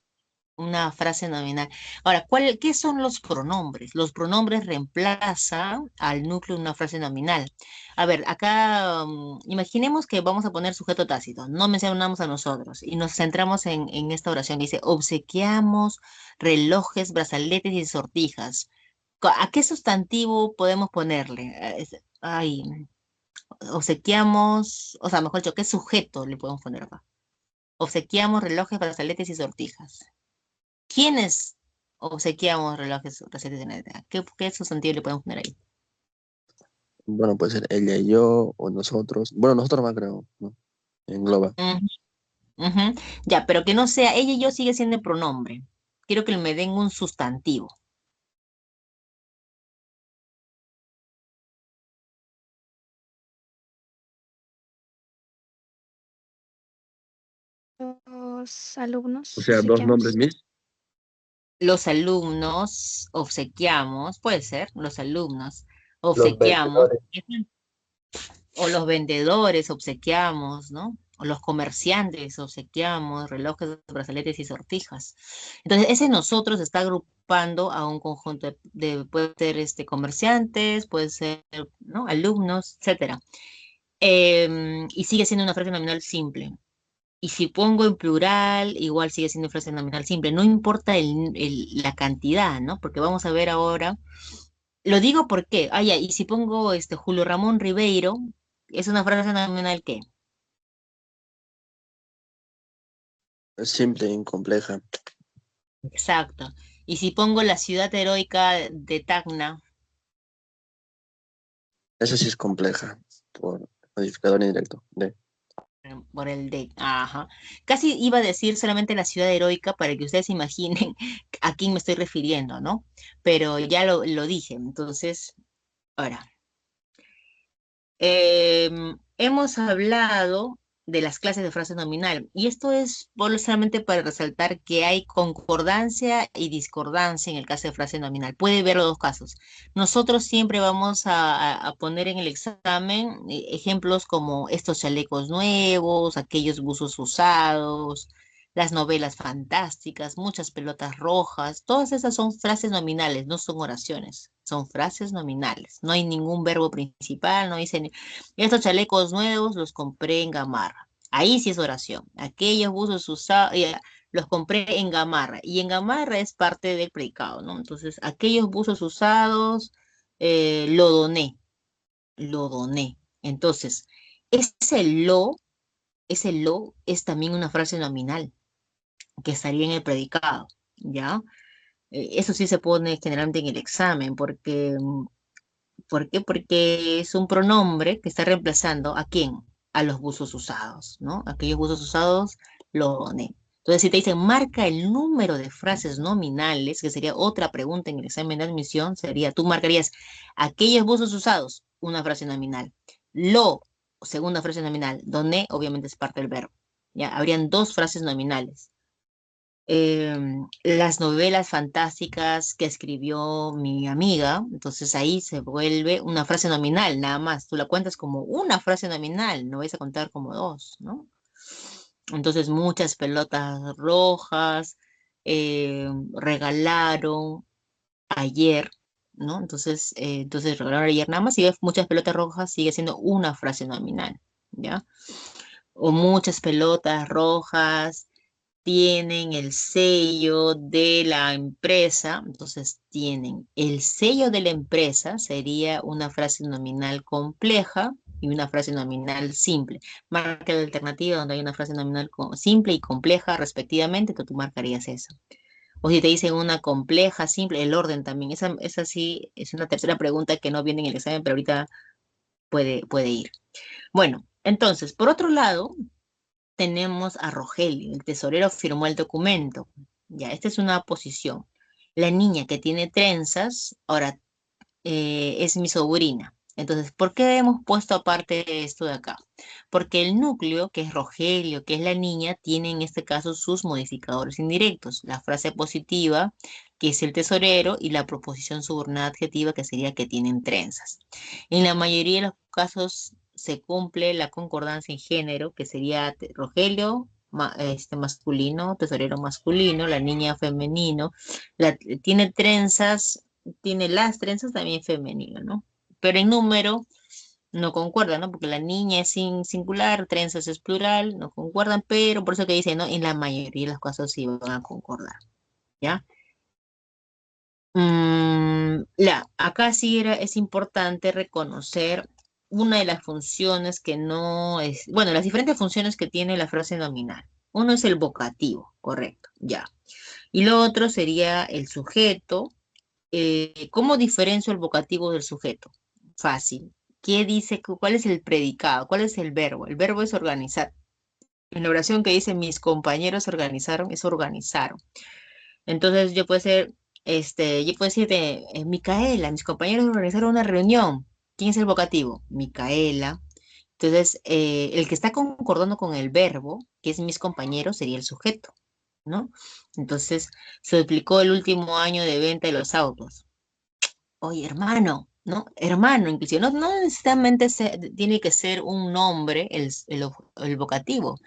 una frase nominal. Ahora, ¿qué son los pronombres? Los pronombres reemplazan al núcleo de una frase nominal. A ver, acá imaginemos que vamos a poner sujeto tácito, no mencionamos a nosotros y nos centramos en esta oración. Dice, obsequiamos relojes, brazaletes y sortijas. ¿A qué sustantivo podemos ponerle? Ay, obsequiamos, o sea, mejor dicho, ¿qué sujeto le podemos poner acá? Obsequiamos relojes, brazaletes y sortijas. ¿Quiénes obsequiamos relojes, brazaletes y sortijas? ¿Qué sustantivo le podemos poner ahí? Bueno, puede ser ella y yo o nosotros. Bueno, nosotros más creo, ¿no? Engloba. Ujú, ujú. Ya, pero que no sea ella y yo, sigue siendo el pronombre. Quiero que me den un sustantivo. Los O alumnos sea, dos nombres obsequiamos. mis. Los alumnos obsequiamos, puede ser, los alumnos Los obsequiamos. vendedores. O los vendedores obsequiamos, ¿no? O los comerciantes obsequiamos relojes, brazaletes y sortijas. Entonces, ese nosotros está agrupando a un conjunto puede ser comerciantes, puede ser, ¿no? Alumnos, etcétera. Y sigue siendo una frase nominal simple. Y si pongo en plural, igual sigue siendo frase nominal simple. No importa la cantidad, ¿no? Porque vamos a ver ahora. Lo digo porque, ya, y si pongo Julio Ramón Ribeiro, es una frase nominal ¿qué? Es simple e incompleja. Exacto. Y si pongo la ciudad heroica de Tacna, Esa sí es compleja. Por modificador indirecto. De. por el de, ajá. Casi iba a decir solamente la ciudad heroica para que ustedes imaginen a quién me estoy refiriendo, ¿no? Pero ya lo dije. Entonces, ahora, hemos hablado de las clases de frase nominal, y esto es solamente para resaltar que hay concordancia y discordancia en el caso de frase nominal. Puede ver los dos casos. Nosotros siempre vamos a poner en el examen ejemplos como estos chalecos nuevos, aquellos buzos usados, las novelas fantásticas, muchas pelotas rojas. Todas esas son frases nominales, no son oraciones, son frases nominales. No hay ningún verbo principal, no dice estos chalecos nuevos los compré en Gamarra. Ahí sí es oración. Aquellos buzos usados, los compré en Gamarra. Y en Gamarra es parte del predicado, ¿no? Entonces, aquellos buzos usados, lo doné, lo doné. Entonces, ese lo, ese lo es también una frase nominal que estaría en el predicado, ¿ya? Eso sí se pone generalmente en el examen, porque ¿por qué? Porque es un pronombre que está reemplazando ¿a quién? A los buzos usados, ¿no? Aquellos buzos usados los doné. Entonces, si te dicen marca el número de frases nominales, que sería otra pregunta en el examen de admisión, sería, tú marcarías aquellos buzos usados, una frase nominal. Lo, segunda frase nominal. Doné, obviamente es parte del verbo. Ya, habrían dos frases nominales. Las novelas fantásticas que escribió mi amiga, entonces ahí se vuelve una frase nominal, nada más. Tú la cuentas como una frase nominal, no vais a contar como dos, ¿no? Entonces, muchas pelotas rojas regalaron ayer, ¿no? Entonces regalaron ayer nada más, si ves muchas pelotas rojas, sigue siendo una frase nominal, ¿ya? O muchas pelotas rojas tienen el sello de la empresa, entonces tienen el sello de la empresa, sería una frase nominal compleja y una frase nominal simple. Marca la alternativa donde hay una frase nominal simple y compleja respectivamente, tú marcarías eso. O si te dicen una compleja, simple, el orden también. Esa sí es una tercera pregunta que no viene en el examen, pero ahorita puede ir. Bueno, entonces, por otro lado, tenemos a Rogelio, el tesorero firmó el documento. Ya, esta es una posición. La niña que tiene trenzas, ahora es mi sobrina. Entonces, ¿por qué hemos puesto aparte esto de acá? Porque el núcleo, que es Rogelio, que es la niña, tiene en este caso sus modificadores indirectos. La frase positiva, que es el tesorero, y la proposición subordinada adjetiva, que sería que tienen trenzas. En la mayoría de los casos se cumple la concordancia en género, que sería Rogelio, masculino, tesorero masculino, la niña femenino, tiene trenzas, tiene las trenzas también femenino, ¿no? Pero en número no concuerdan, ¿no? Porque la niña es singular, trenzas es plural, no concuerdan, pero por eso que dice, ¿no? En la mayoría de los casos sí van a concordar, ¿ya? Acá sí es importante reconocer una de las funciones que no es, bueno, las diferentes funciones que tiene la frase nominal. Uno es el vocativo, correcto, ya. Y lo otro sería el sujeto. ¿Cómo diferencio el vocativo del sujeto? Fácil. ¿Qué dice? ¿Cuál es el predicado? ¿Cuál es el verbo? El verbo es organizar. En la oración que dice mis compañeros organizaron, es organizaron. Entonces yo puedo decirte, Micaela, mis compañeros organizaron una reunión. ¿Quién es el vocativo? Micaela. Entonces, el que está concordando con el verbo, que es mis compañeros, sería el sujeto, ¿no? Entonces, se duplicó el último año de venta de los autos. Oye, hermano, ¿no? Hermano, inclusive, no necesariamente tiene que ser un nombre el vocativo.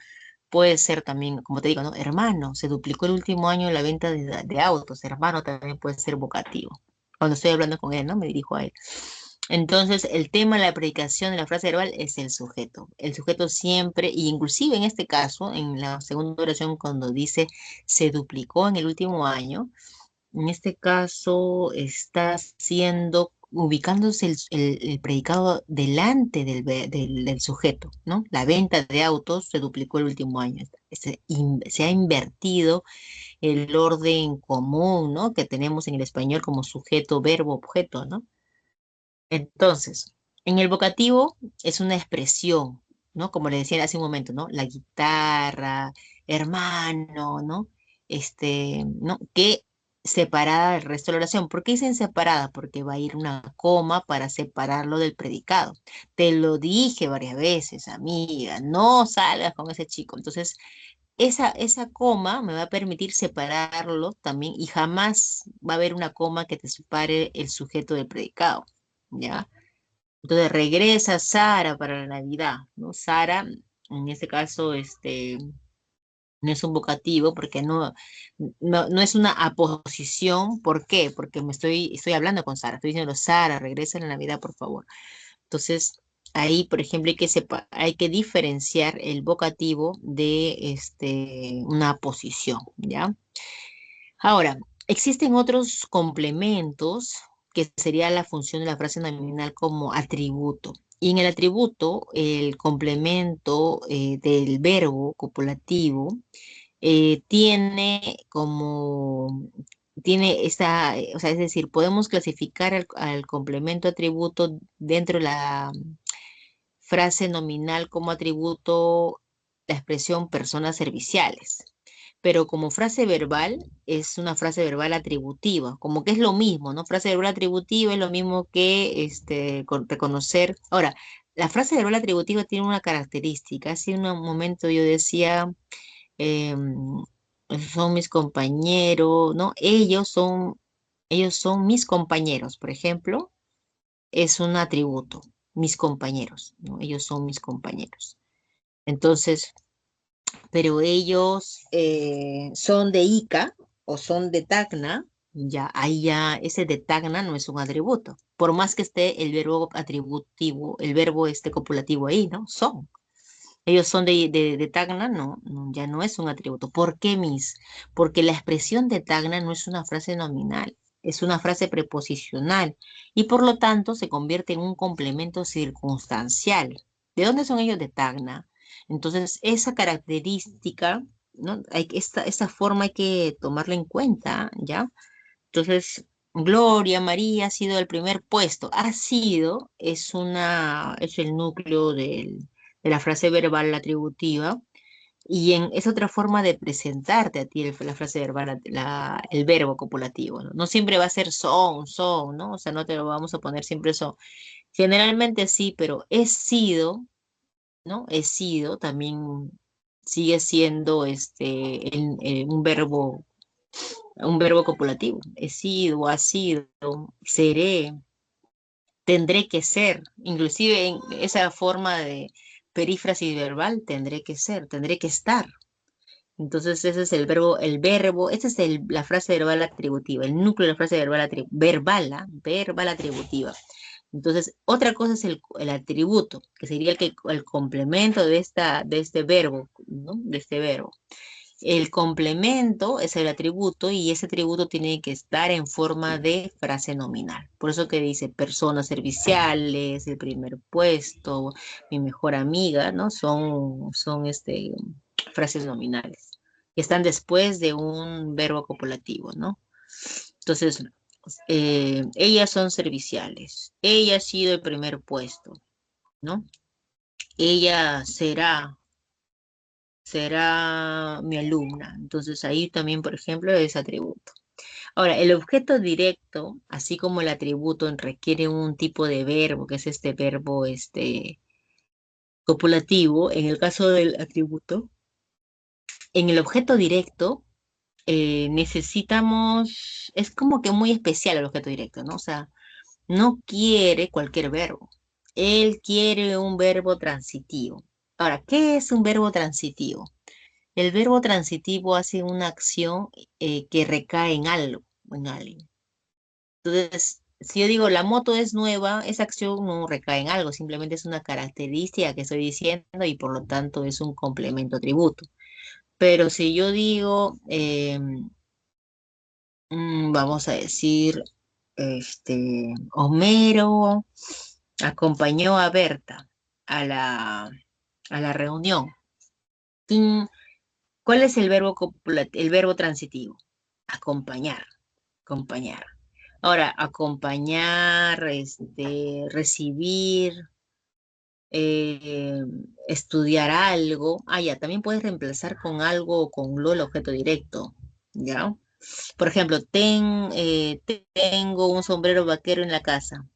Puede ser también, como te digo, ¿no? Hermano, se duplicó el último año la venta de autos. Hermano también puede ser vocativo. Cuando estoy hablando con él, ¿no? Me dirijo a él. Entonces, el tema de la predicación de la frase verbal es el sujeto. El sujeto siempre, y inclusive en este caso, en la segunda oración, cuando dice se duplicó en el último año, en este caso está ubicándose el predicado delante del sujeto, ¿no? La venta de autos se duplicó el último año. Se ha invertido el orden común, ¿no? Que tenemos en el español como sujeto, verbo, objeto, ¿no? Entonces, en el vocativo es una expresión, ¿no? Como le decía hace un momento, ¿no? La guitarra, hermano, ¿no? ¿No? Que separada del resto de la oración. ¿Por qué dicen separada? Porque va a ir una coma para separarlo del predicado. Te lo dije varias veces, amiga, no salgas con ese chico. Entonces, esa coma me va a permitir separarlo también y jamás va a haber una coma que te separe el sujeto del predicado, ¿ya? Entonces regresa Sara para la Navidad, ¿no? Sara, en este caso, no es un vocativo porque no es una aposición. ¿Por qué? Porque estoy hablando con Sara, estoy diciendo, Sara, regresa a la Navidad, por favor. Entonces, ahí, por ejemplo, hay que diferenciar el vocativo de una posición, ¿ya? Ahora, existen otros complementos que sería la función de la frase nominal como atributo. Y en el atributo, el complemento del verbo copulativo tiene esta, o sea, es decir, podemos clasificar al complemento atributo dentro de la frase nominal como atributo la expresión personas serviciales. Pero como frase verbal es una frase verbal atributiva, como que es lo mismo, ¿no? Frase verbal atributiva es lo mismo que reconocer. Ahora, la frase verbal atributiva tiene una característica. Hace un momento yo decía, em, son mis compañeros, ¿no? Ellos son mis compañeros, por ejemplo, es un atributo, mis compañeros, ¿no? Ellos son mis compañeros. Entonces, pero ellos son de Ica o son de Tacna, ya ahí ya ese de Tacna no es un atributo. Por más que esté el verbo atributivo, el verbo copulativo ahí, ¿no? Son. Ellos son de Tacna, no, ya no es un atributo. ¿Por qué, Miss? Porque la expresión de Tacna no es una frase nominal, es una frase preposicional y por lo tanto se convierte en un complemento circunstancial. ¿De dónde son ellos de Tacna? Entonces, esa característica, ¿no? Esta forma hay que tomarla en cuenta, ¿ya? Entonces, Gloria María ha sido el primer puesto. Ha sido, es el núcleo de la frase verbal atributiva y es otra forma de presentarte a ti la frase verbal, el verbo copulativo, ¿no? No siempre va a ser son, ¿no? O sea, no te lo vamos a poner siempre son. Generalmente sí, pero he sido, ¿no? He sido también sigue siendo un verbo copulativo. He sido, ha sido, seré, tendré que ser. Inclusive en esa forma de perífrasis verbal, tendré que ser, tendré que estar. Entonces ese es esa es la frase verbal atributiva, el núcleo de la frase verbal, verbal atributiva. Entonces, otra cosa es el atributo, que sería el complemento de este verbo, ¿no? De este verbo. El complemento es el atributo y ese atributo tiene que estar en forma de frase nominal. Por eso que dice personas serviciales, el primer puesto, mi mejor amiga, ¿no? Son frases nominales que están después de un verbo copulativo, ¿no? Entonces, ellas son serviciales. Ella ha sido el primer puesto, ¿no? Ella será mi alumna. Entonces ahí también, por ejemplo, es atributo. Ahora, el objeto directo, así como el atributo, requiere un tipo de verbo, que es este verbo copulativo. En el caso del atributo, en el objeto directo necesitamos, es como que muy especial el objeto directo, ¿no? O sea, no quiere cualquier verbo. Él quiere un verbo transitivo. Ahora, ¿qué es un verbo transitivo? El verbo transitivo hace una acción que recae en algo, en alguien. Entonces, si yo digo la moto es nueva, esa acción no recae en algo, simplemente es una característica que estoy diciendo y por lo tanto es un complemento atributo. Pero si yo digo, vamos a decir, Homero acompañó a Berta a la reunión. Mm, ¿Cuál es el verbo transitivo? Acompañar, acompañar. Ahora, acompañar, recibir, eh, estudiar algo. Ah, ya, también puedes reemplazar con algo o con lo el objeto directo, ¿ya? Por ejemplo, tengo un sombrero vaquero en la casa.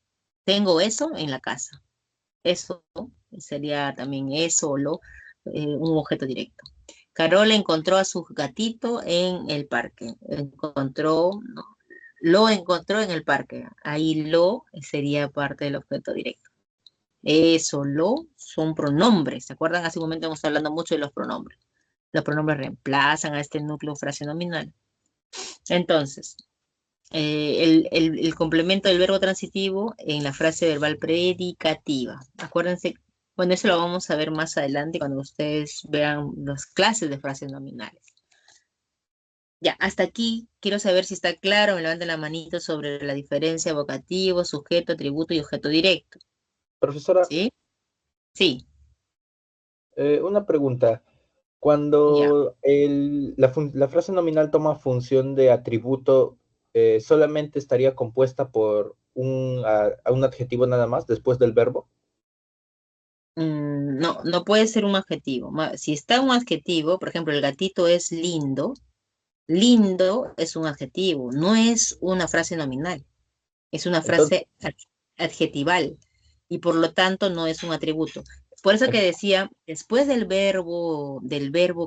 Tengo eso en la casa. Eso sería también eso o un objeto directo. Carol encontró a su gatito en el parque. ¿No? Lo encontró en el parque. Ahí lo sería parte del objeto directo. Eso, lo son pronombres. ¿Se acuerdan? Hace un momento hemos estado hablando mucho de los pronombres. Los pronombres reemplazan a este núcleo frase-nominal. Entonces, el complemento del verbo transitivo en la frase verbal predicativa. Acuérdense, bueno, eso lo vamos a ver más adelante cuando ustedes vean las clases de frases nominales. Ya, hasta aquí quiero saber si está claro, me levanten la manito sobre la diferencia vocativo, sujeto, atributo y objeto directo. Profesora, ¿Sí? Sí, una pregunta. ya. Cuando la frase nominal toma función de atributo, ¿solamente estaría compuesta por a un adjetivo nada más después del verbo? No, no puede ser un adjetivo. Si está un adjetivo, por ejemplo, el gatito es lindo, lindo es un adjetivo, no es una frase nominal, es una Entonces, frase adjetival y por lo tanto no es un atributo. Por eso que decía, después del verbo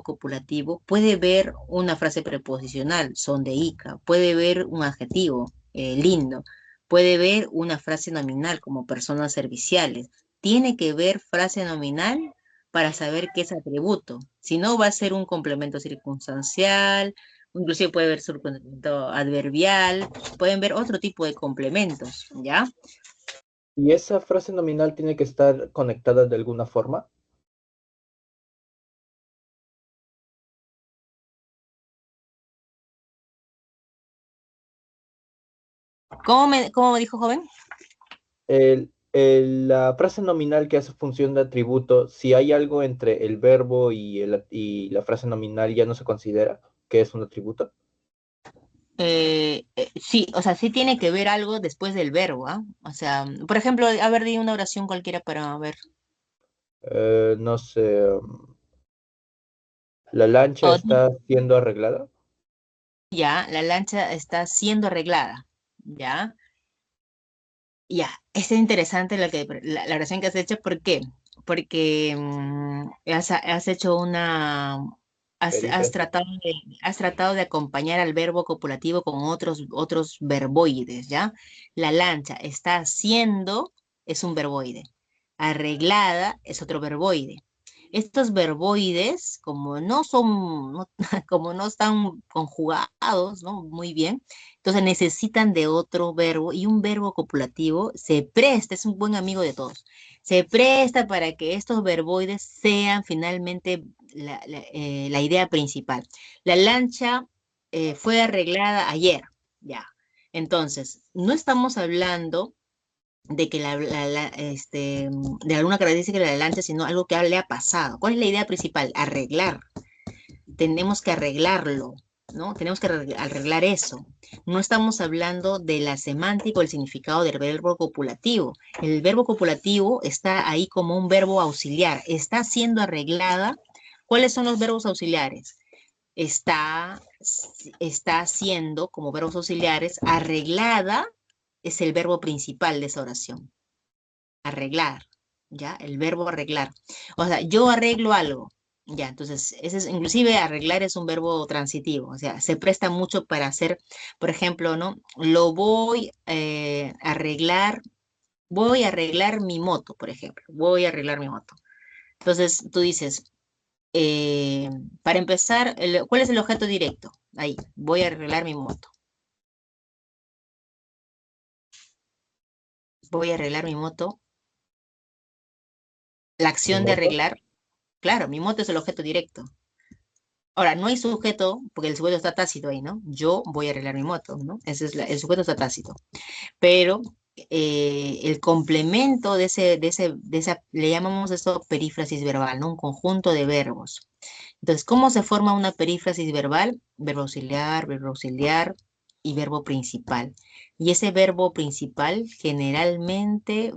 copulativo, puede ver una frase preposicional, son de Ica, puede ver un adjetivo, lindo, puede ver una frase nominal como personas serviciales. Tiene que ver frase nominal para saber qué es atributo. Si no, va a ser un complemento circunstancial, inclusive puede haber su complemento adverbial, pueden ver otro tipo de complementos, ¿ya? ¿Y esa frase nominal tiene que estar conectada de alguna forma? ¿Cómo me dijo, joven? La frase nominal que hace función de atributo, si hay algo entre el verbo y la frase nominal, ya no se considera que es un atributo. Sí, o sea, sí tiene que ver algo después del verbo, ¿ah? O sea, por ejemplo, a ver, di una oración cualquiera para ver. No sé, la lancha Oh, está siendo arreglada. ya, la lancha está siendo arreglada, ¿ya? Ya, es interesante la oración que has hecho, ¿por qué? Porque has hecho Perífrasis. has tratado de acompañar al verbo copulativo con otros verboides, ¿ya? La lancha está haciendo, es un verboide. Arreglada es otro verboide. Estos verboides, como no están conjugados, ¿no? Muy bien, entonces necesitan de otro verbo y un verbo copulativo se presta, es un buen amigo de todos, se presta para que estos verboides sean finalmente la idea principal. La lancha fue arreglada ayer, ya. Entonces, no estamos hablando de que de alguna característica de la lancha, sino algo que le ha pasado. ¿Cuál es la idea principal? Arreglar. Tenemos que arreglarlo, ¿no? Tenemos que arreglar eso. No estamos hablando de la semántica o el significado del verbo copulativo. El verbo copulativo está ahí como un verbo auxiliar. Está siendo arreglada. ¿Cuáles son los verbos auxiliares? Está, está siendo, como verbos auxiliares, arreglada es el verbo principal de esa oración. Arreglar, ¿ya? El verbo arreglar. O sea, yo arreglo algo, ya. Entonces, inclusive arreglar es un verbo transitivo, o sea, se presta mucho para hacer, por ejemplo, ¿no? Lo voy a arreglar mi moto, por ejemplo. Voy a arreglar mi moto. Entonces, tú dices, eh, para empezar, ¿cuál es el objeto directo? Ahí, voy a arreglar mi moto. Voy a arreglar mi moto. La Mi acción de moto. arreglar, claro, mi moto es el objeto directo. Ahora, no hay sujeto, porque el sujeto está tácito ahí, ¿no? Yo voy a arreglar mi moto, ¿no? El sujeto está tácito. Pero el complemento le llamamos esto perífrasis verbal, ¿no? Un conjunto de verbos. Entonces, ¿cómo se forma una perífrasis verbal? Verbo auxiliar y verbo principal. Y ese verbo principal generalmente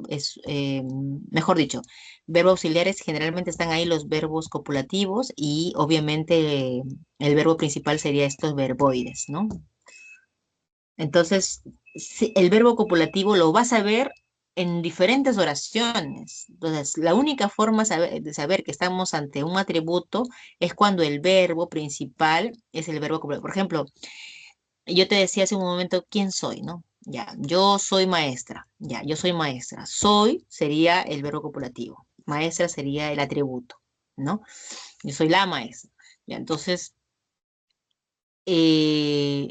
mejor dicho, verbos auxiliares generalmente están ahí los verbos copulativos y obviamente el verbo principal sería estos verboides, ¿no? Entonces, el verbo copulativo lo vas a ver en diferentes oraciones. Entonces, la única forma de saber que estamos ante un atributo es cuando el verbo principal es el verbo copulativo. Por ejemplo, yo te decía hace un momento, ¿quién soy, no? Ya, yo soy maestra. Ya, yo soy maestra. Soy sería el verbo copulativo. Maestra sería el atributo, ¿no? Yo soy la maestra. Ya, entonces, eh,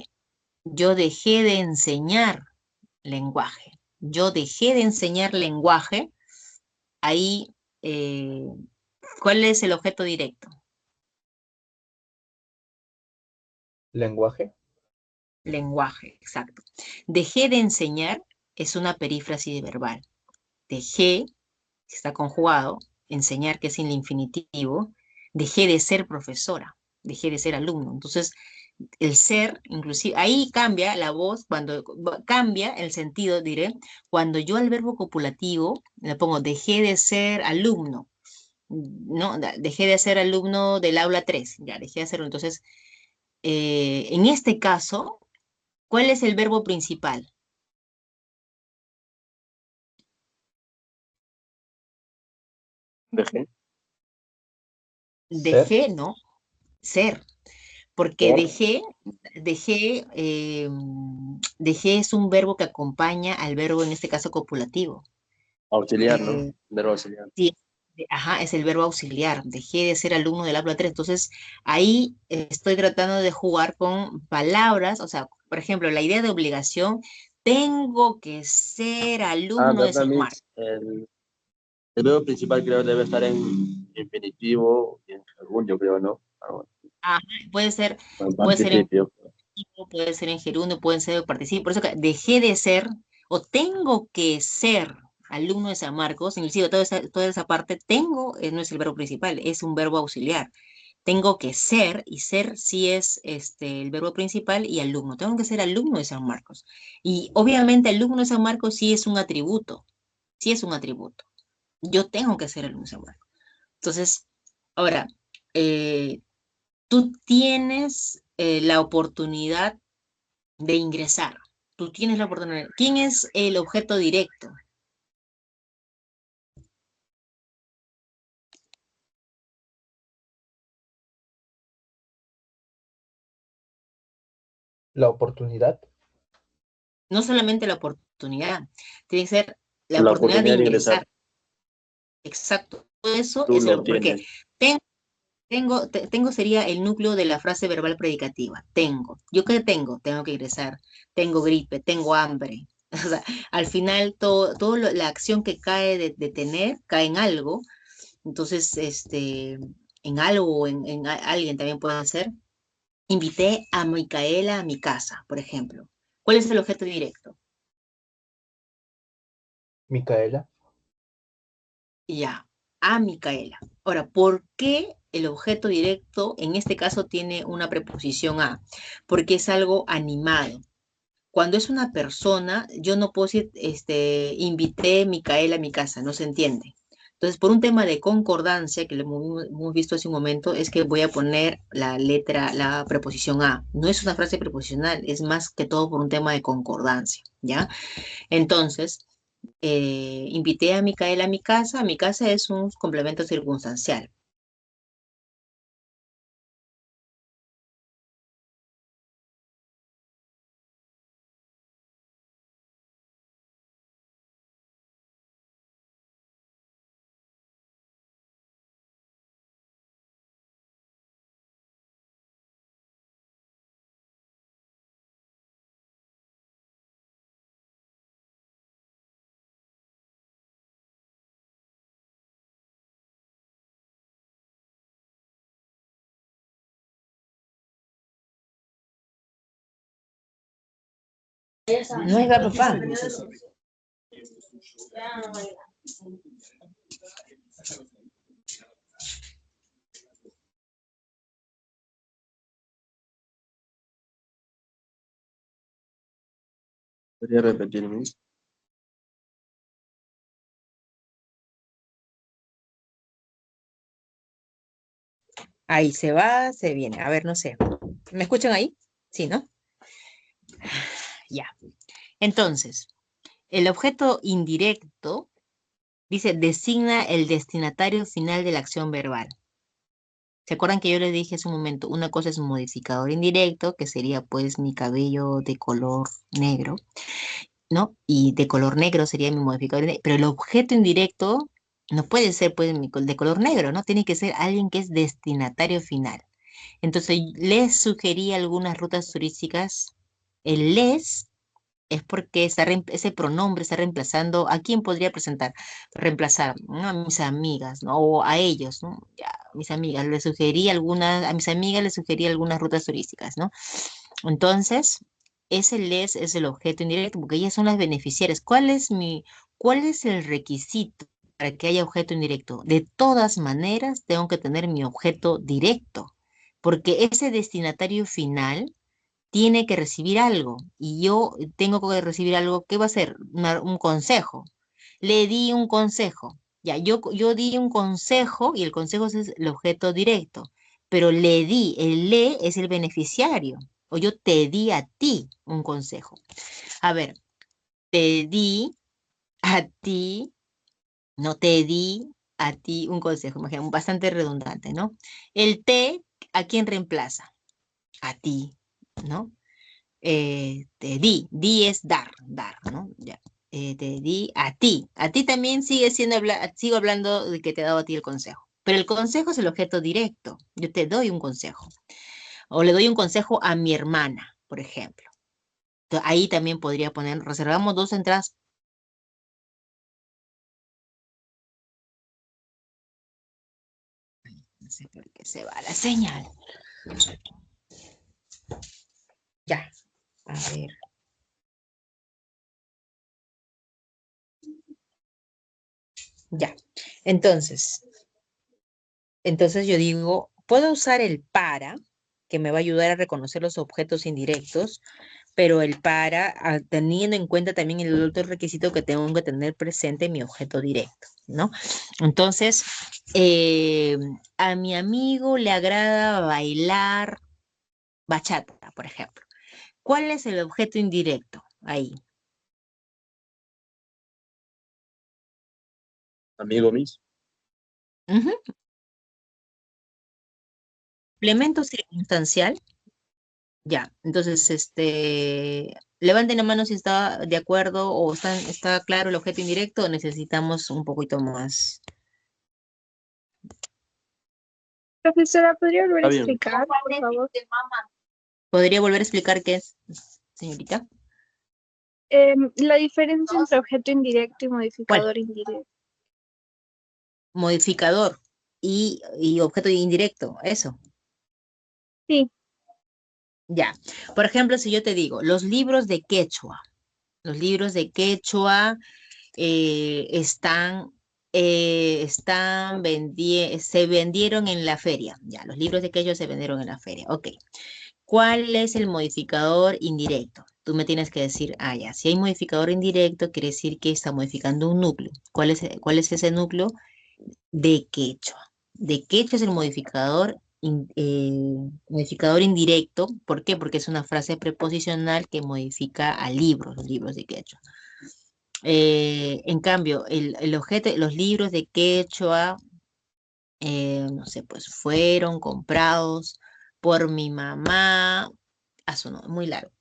yo dejé de enseñar lenguaje. Yo dejé de enseñar lenguaje. Ahí, eh, ¿cuál es el objeto directo? Lenguaje. Lenguaje, exacto. Dejé de enseñar es una perífrasis verbal. Dejé, que está conjugado, enseñar, que es en el infinitivo. Dejé de ser profesora, dejé de ser alumno. Entonces, el ser, inclusive, ahí cambia la voz, cambia el sentido, diré, cuando yo al verbo copulativo le pongo dejé de ser alumno, ¿no? Dejé de ser alumno del aula 3, ya dejé de hacerlo. Entonces, en este caso, ¿cuál es el verbo principal? Dejé. Ser. Dejé, ¿no? Ser. Porque Ser. dejé es un verbo que acompaña al verbo, en este caso, copulativo. Auxiliar, ¿no? Eh, Verbo auxiliar. sí, Ajá, es el verbo auxiliar. Dejé de ser alumno del aula 3. Entonces, ahí estoy tratando de jugar con palabras. O sea, por ejemplo, la idea de obligación, tengo que ser Ah, alumno de ¿verdad, San Mix? Marcos. El verbo principal creo debe estar en infinitivo y en gerundio, creo, ¿no? Algo así. Ajá, puede ser, En puede ser en participio. tipo, puede ser en gerundio, pueden ser en participio. Por eso que dejé de ser o tengo que ser alumno de San Marcos. Inclusive toda esa parte, tengo, no es el verbo principal, es un verbo auxiliar. Tengo que ser, y ser sí es el verbo principal, y alumno. Tengo que ser alumno de San Marcos. Y obviamente alumno de San Marcos sí es un atributo, sí es un atributo. Yo tengo que ser alumno de San Marcos. Entonces, ahora, eh, tú tienes la oportunidad de ingresar. Tú tienes la oportunidad. ¿Quién es el objeto directo? La oportunidad. No solamente la oportunidad, tiene que ser la La oportunidad de oportunidad de ingresar. ingresar. Exacto. Todo eso Tú es lo porque tienes. tengo sería el núcleo de la frase verbal predicativa. Tengo. ¿Yo qué tengo? Tengo que ingresar. Tengo gripe, tengo hambre. O sea, al final la acción que cae de tener cae en algo. Entonces, en algo o en alguien también puede ser. Invité a Micaela a mi casa, por ejemplo. ¿Cuál es el objeto directo? Micaela. Ya, a Micaela. Ahora, ¿por qué el objeto directo en este caso tiene una preposición a? Porque es algo animado. Cuando es una persona, yo no puedo decir, invité a Micaela a mi casa, no se entiende. Entonces, por un tema de concordancia que lo hemos visto hace un momento, es que voy a poner la preposición a. No es una frase preposicional, es más que todo por un tema de concordancia, ¿ya? Entonces, invité a Micaela a mi casa. Mi casa es un complemento circunstancial. No es papá. ¿Podría repetirme? Ahí se va, se viene. A ver, no sé. ¿Me escuchan ahí? Sí, ¿no? Ya. Entonces, el objeto indirecto dice designa el destinatario final de la acción verbal. ¿Se acuerdan que yo les dije hace un momento? Una cosa es un modificador indirecto, que sería pues mi cabello de color negro, ¿no? Y de color negro sería mi modificador indirecto, pero el objeto indirecto no puede ser pues de color negro, ¿no? Tiene que ser alguien que es destinatario final. Entonces, les sugerí algunas rutas turísticas. El les es porque ese pronombre está reemplazando, ¿a quién podría reemplazar? ¿No? A mis amigas, ¿no? O a ellos, ¿no? Ya, mis amigas, a mis amigas les sugerí algunas rutas turísticas, ¿no? Entonces, ese les es el objeto indirecto, porque ellas son las beneficiarias. ¿Cuál es el requisito para que haya objeto indirecto? De todas maneras, tengo que tener mi objeto directo, porque ese destinatario final tiene que recibir algo y yo tengo que recibir algo. ¿Qué va a ser? Un consejo. Le di un consejo. Ya, yo di un consejo y el consejo es el objeto directo, pero el le es el beneficiario, o yo te di a ti un consejo. A ver, te di a ti, no te di a ti un consejo, imagínate, bastante redundante, ¿no? El te, ¿a quién reemplaza? A ti, ¿no? Di es dar, ¿no? Ya. te di a ti. A ti también sigue siendo, sigo hablando de que te he dado a ti el consejo. Pero el consejo es el objeto directo. Yo te doy un consejo. O le doy un consejo a mi hermana, por ejemplo. Ahí también podría poner, reservamos 2 entradas. No sé por qué se va la señal. Ya, a ver. Ya. Entonces yo digo, puedo usar el para, que me va a ayudar a reconocer los objetos indirectos, pero el para, teniendo en cuenta también el otro requisito que tengo que tener presente mi objeto directo, ¿no? Entonces, eh, a mi amigo le agrada bailar bachata, por ejemplo. ¿Cuál es el objeto indirecto ahí? Amigo mismo. Ujú. Complemento circunstancial. Ya, entonces, levanten la mano si está de acuerdo o está claro el objeto indirecto o necesitamos un poquito más. Profesora, ¿podría volver a Está bien. explicar, por favor? ¿Podría volver a explicar qué es, señorita? La diferencia entre objeto indirecto y ¿Cuál? modificador indirecto. Modificador y objeto indirecto, eso. Sí, Ya. Por ejemplo, si yo te digo, los libros de quechua se vendieron en la feria. Ya, los libros de quechua se vendieron en la feria. Ok. ¿Cuál es el modificador indirecto? Tú me tienes que decir, ya, si hay modificador indirecto, quiere decir que está modificando un núcleo. ¿Cuál es ese núcleo? De quechua. De quechua es el modificador indirecto. ¿Por qué? Porque es una frase preposicional que modifica a libros, los libros de quechua. En cambio, el objeto, los libros de quechua, no sé, pues fueron comprados por mi mamá. Su nombre, muy largo,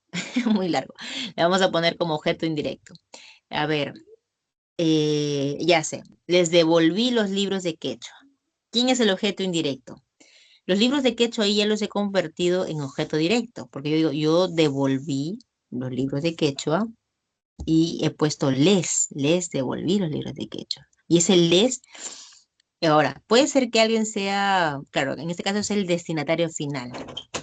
muy largo. Le vamos a poner como objeto indirecto. A ver, ya sé, les devolví los libros de quechua. ¿Quién es el objeto indirecto? Los libros de quechua ahí ya los he convertido en objeto directo, porque yo digo, yo devolví los libros de quechua y he puesto les devolví los libros de quechua. Y ese les, ahora, puede ser que alguien sea, claro, en este caso es el destinatario final,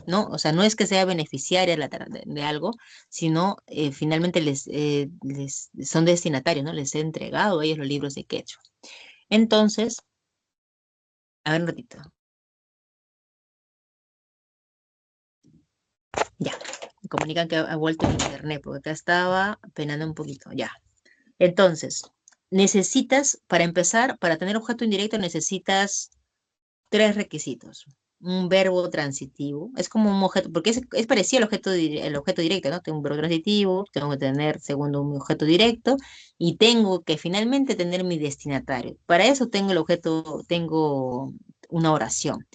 ¿no? O sea, no es que sea beneficiaria de algo, sino finalmente les son destinatarios, ¿no? Les he entregado a ellos los libros de quechua. Entonces, a ver un ratito. Ya, me comunican que ha vuelto el internet, porque acá estaba penando un poquito. Ya. Entonces, para empezar, para tener objeto indirecto necesitas 3 requisitos. Un verbo transitivo, es como un objeto, porque es parecido el objeto directo, ¿no? Tengo un verbo transitivo, tengo que tener segundo un objeto directo y tengo que finalmente tener mi destinatario. Para eso tengo una oración.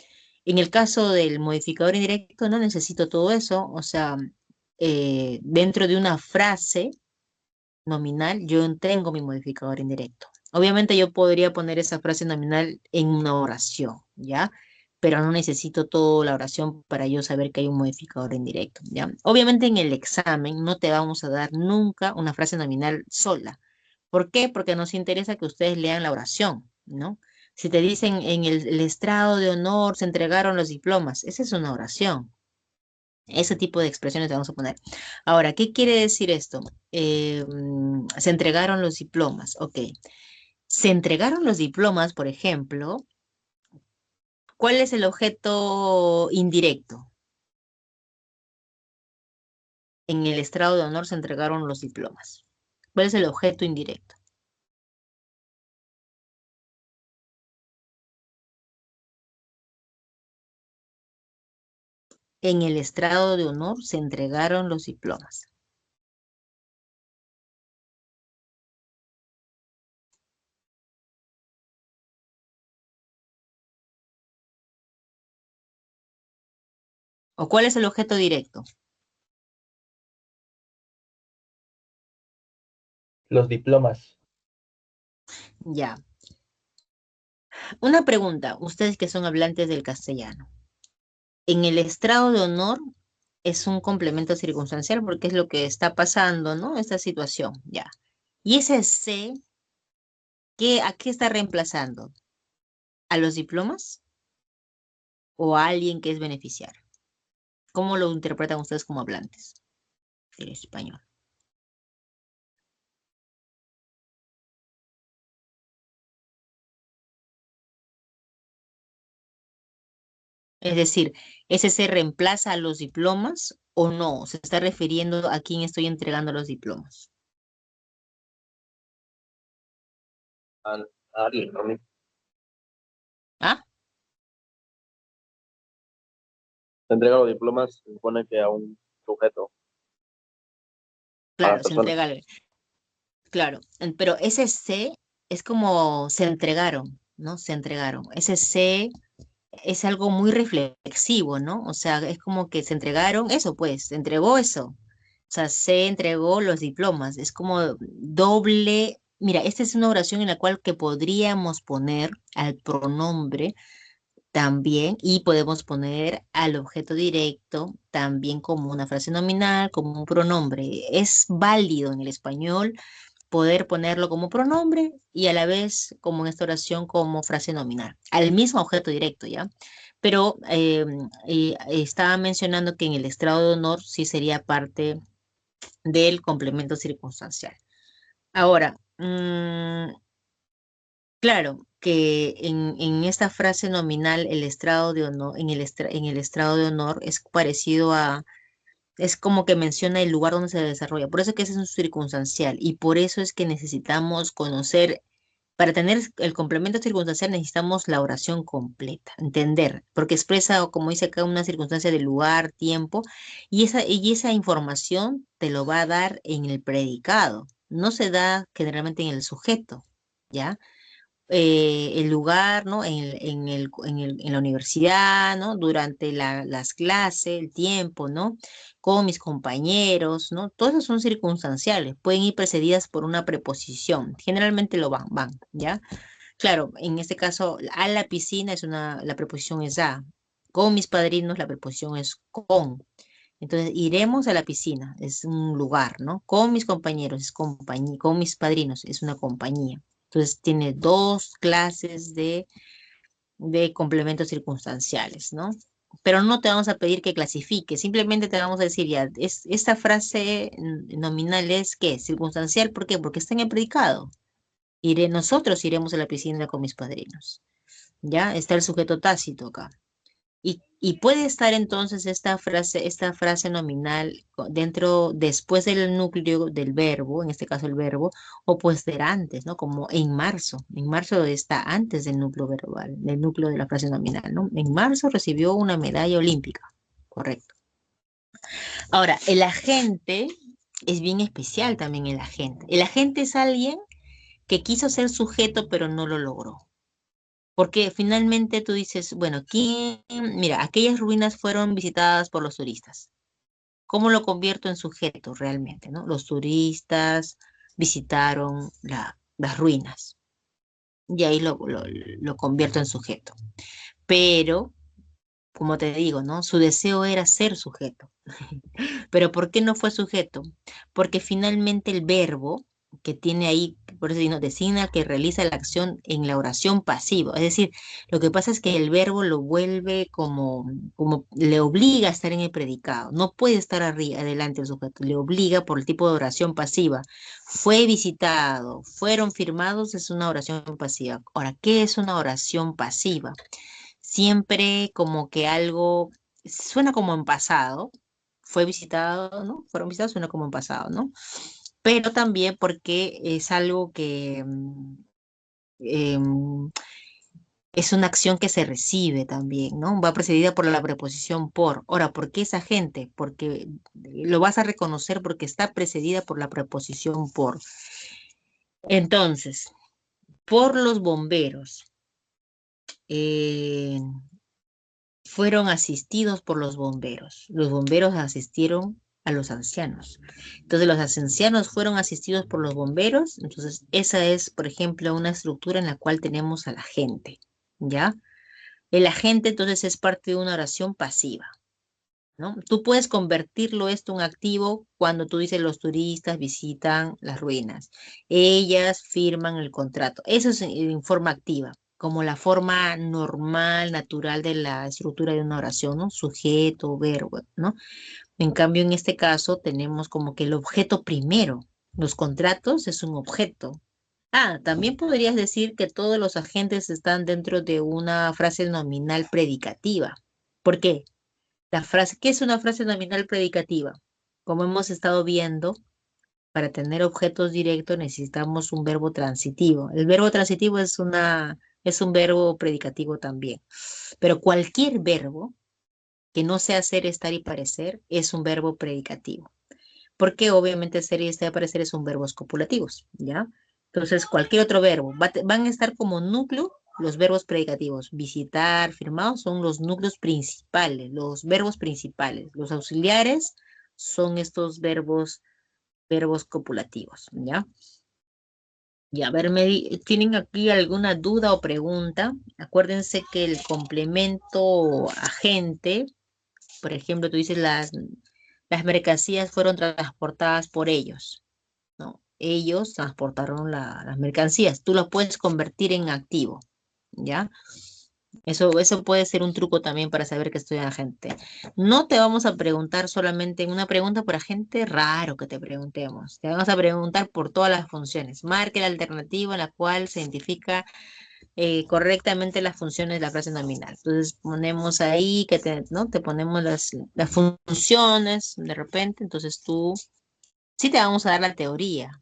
En el caso del modificador indirecto no necesito todo eso, o sea, dentro de una frase nominal, yo tengo mi modificador indirecto. Obviamente yo podría poner esa frase nominal en una oración, ¿ya? Pero no necesito toda la oración para yo saber que hay un modificador indirecto, ¿ya? Obviamente en el examen no te vamos a dar nunca una frase nominal sola. ¿Por qué? Porque nos interesa que ustedes lean la oración, ¿no? Si te dicen en el estrado de honor se entregaron los diplomas, esa es una oración. Ese tipo de expresiones te vamos a poner. Ahora, ¿qué quiere decir esto? Se entregaron los diplomas. Ok. Se entregaron los diplomas, por ejemplo. ¿Cuál es el objeto indirecto? En el estrado de honor se entregaron los diplomas. ¿Cuál es el objeto indirecto? En el estrado de honor se entregaron los diplomas. ¿O cuál es el objeto directo? Los diplomas. Ya. Una pregunta, ustedes que son hablantes del castellano. En el estrado de honor es un complemento circunstancial porque es lo que está pasando, ¿no? Esta situación, ya. Y ese C, ¿a qué está reemplazando? ¿A los diplomas o a alguien que es beneficiario? ¿Cómo lo interpretan ustedes como hablantes del español? Es decir, ¿ese se reemplaza a los diplomas o no? ¿Se está refiriendo a quién estoy entregando los diplomas? A alguien, a mí. ¿Ah? Se entrega los diplomas, se supone que a un sujeto, a la Claro, se persona. entrega, claro, pero ese C es como se entregaron, ¿no? Se entregaron. Ese C es algo muy reflexivo, ¿no? O sea, es como que se entregaron eso, pues, se entregó eso. O sea, se entregó los diplomas. Es como doble. Mira, esta es una oración en la cual que podríamos poner al pronombre también y podemos poner al objeto directo también como una frase nominal, como un pronombre. Es válido en el español poder ponerlo como pronombre y a la vez como en esta oración como frase nominal, al mismo objeto directo, ¿ya? Pero estaba mencionando que en el estrado de honor sí sería parte del complemento circunstancial. Ahora, claro que en esta frase nominal el estrado de honor, en el estrado de honor es parecido a es como que menciona el lugar donde se desarrolla. Por eso es que ese es un circunstancial y por eso es que necesitamos conocer, para tener el complemento circunstancial necesitamos la oración completa, entender, porque expresa, o como dice acá, una circunstancia de lugar, tiempo, y esa información te lo va a dar en el predicado, no se da generalmente en el sujeto, ¿ya? El lugar, ¿no? En la universidad, ¿no? Durante las clases, el tiempo, ¿no? Con mis compañeros, ¿no? Todas esas son circunstanciales, pueden ir precedidas por una preposición, generalmente van, ¿ya? Claro, en este caso, a la piscina la preposición es a, con mis padrinos la preposición es con. Entonces, iremos a la piscina, es un lugar, ¿no? Con mis compañeros, es compañía, con mis padrinos, es una compañía. Entonces, tiene dos clases de complementos circunstanciales, ¿no? Pero no te vamos a pedir que clasifiques, simplemente te vamos a decir ya, esta frase nominal es ¿qué? Circunstancial, ¿por qué? Porque está en el predicado. Nosotros iremos a la piscina con mis padrinos. ¿Ya? Está el sujeto tácito acá. Y puede estar entonces esta frase nominal después del núcleo del verbo, en este caso el verbo, o puede ser antes, ¿no? Como en marzo. En marzo está antes del núcleo verbal, del núcleo de la frase nominal, ¿no? En marzo recibió una medalla olímpica. Correcto. Ahora, el agente es bien especial también el agente. El agente es alguien que quiso ser sujeto pero no lo logró. Porque finalmente tú dices, bueno, mira, aquellas ruinas fueron visitadas por los turistas. ¿Cómo lo convierto en sujeto realmente, no? Los turistas visitaron las ruinas y ahí lo convierto en sujeto. Pero, como te digo, ¿no? Su deseo era ser sujeto. Pero ¿por qué no fue sujeto? Porque finalmente el verbo que tiene ahí, por eso designa que realiza la acción en la oración pasiva. Es decir, lo que pasa es que el verbo lo vuelve como le obliga a estar en el predicado. No puede estar arriba, adelante el sujeto, le obliga por el tipo de oración pasiva. Fue visitado, fueron firmados, es una oración pasiva. Ahora, ¿qué es una oración pasiva? Siempre como que algo suena como en pasado, fue visitado, ¿no? Fueron visitados, suena como en pasado, ¿no? Pero también porque es algo que em, es una acción que se recibe también, ¿no? Va precedida por la preposición por. Ahora, ¿por qué esa gente? Porque lo vas a reconocer porque está precedida por la preposición por. Entonces, por los bomberos. Fueron asistidos por los bomberos. Los bomberos asistieron a los ancianos. Entonces los ancianos fueron asistidos por los bomberos, entonces esa es, por ejemplo, una estructura en la cual tenemos al agente, ¿ya? El agente entonces es parte de una oración pasiva, ¿no? Tú puedes convertirlo esto en activo cuando tú dices los turistas visitan las ruinas. Ellas firman el contrato. Eso es en forma activa, como la forma normal, natural de la estructura de una oración, ¿no? Sujeto, verbo, ¿no? En cambio, en este caso tenemos como que el objeto primero. Los contratos es un objeto. Ah, también podrías decir que todos los agentes están dentro de una frase nominal predicativa. ¿Por qué? La frase, ¿qué es una frase nominal predicativa? Como hemos estado viendo, para tener objetos directos necesitamos un verbo transitivo. El verbo transitivo es un verbo predicativo también. Pero cualquier verbo que no sea ser, estar y parecer es un verbo predicativo. Porque obviamente ser y estar y parecer son verbos copulativos, ¿ya? Entonces, cualquier otro verbo van a estar como núcleo los verbos predicativos. Visitar, firmado, son los núcleos principales, los verbos principales. Los auxiliares son estos verbos copulativos, ¿ya? Y a ver, ¿tienen aquí alguna duda o pregunta? Acuérdense que el complemento agente, por ejemplo, tú dices las mercancías fueron transportadas por ellos, ¿no? Ellos transportaron las mercancías. Tú lo puedes convertir en activo, ¿ya? Eso puede ser un truco también para saber que estoy en agente. No te vamos a preguntar solamente una pregunta por agente, raro que te preguntemos. Te vamos a preguntar por todas las funciones. Marque la alternativa en la cual se identifica correctamente las funciones de la frase nominal. Entonces ponemos ahí que ¿no? Te ponemos las funciones de repente. Entonces tú, sí te vamos a dar la teoría.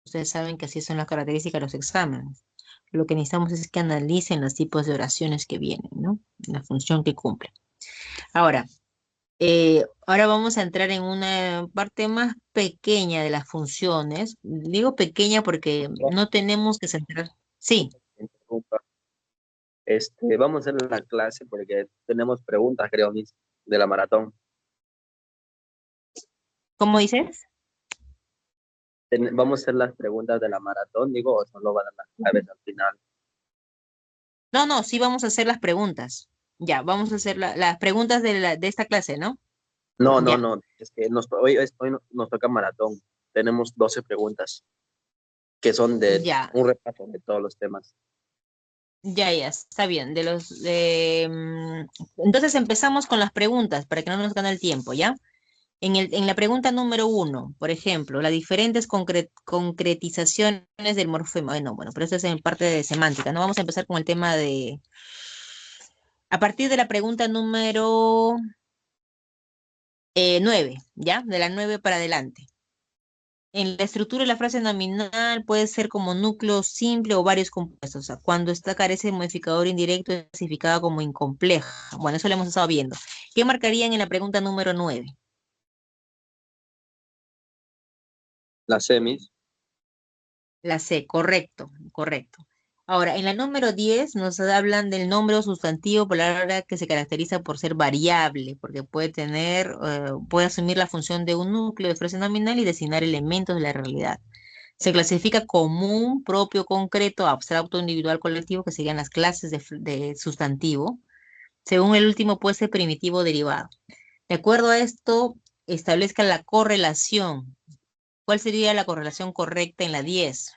Ustedes saben que así son las características de los exámenes. Lo que necesitamos es que analicen los tipos de oraciones que vienen, ¿no? La función que cumplen. Ahora vamos a entrar en una parte más pequeña de las funciones. Digo pequeña porque no tenemos que centrar. Sí, Interrumpa. Vamos a hacer la clase porque tenemos preguntas, creo, Miss, de la maratón. ¿cómo dices? Vamos a hacer las preguntas de la maratón, digo, o solo van a dar las claves al final. No, no, sí vamos a hacer las preguntas. Ya, vamos a hacer las preguntas de esta clase, ¿no? No, no, Ya, no. Es que hoy nos toca maratón. Tenemos 12 preguntas que son de ya, un repaso de todos los temas. ya, está bien. Entonces empezamos con las preguntas para que no nos gane el tiempo, ¿ya? En la pregunta número 1, por ejemplo, las diferentes concretizaciones del morfema. Bueno, pero eso es en parte de semántica, ¿no? Vamos a empezar con el tema a partir de la pregunta número 9, ¿ya? De la 9 para adelante. En la estructura de la frase nominal puede ser como núcleo simple o varios compuestos. O sea, cuando esta carece de modificador indirecto es clasificada como incompleja. Bueno, eso lo hemos estado viendo. ¿Qué marcarían en la pregunta número 9? Las semis, La C, correcto, correcto. Ahora, en la número 10 nos hablan del nombre o sustantivo palabra que se caracteriza por ser variable, porque puede asumir la función de un núcleo de frase nominal y designar elementos de la realidad. Se clasifica común, propio, concreto, abstracto, individual, colectivo, que serían las clases de sustantivo. Según el último, puede ser primitivo o derivado. De acuerdo a esto, establezca la correlación. ¿Cuál sería la correlación correcta en la 10?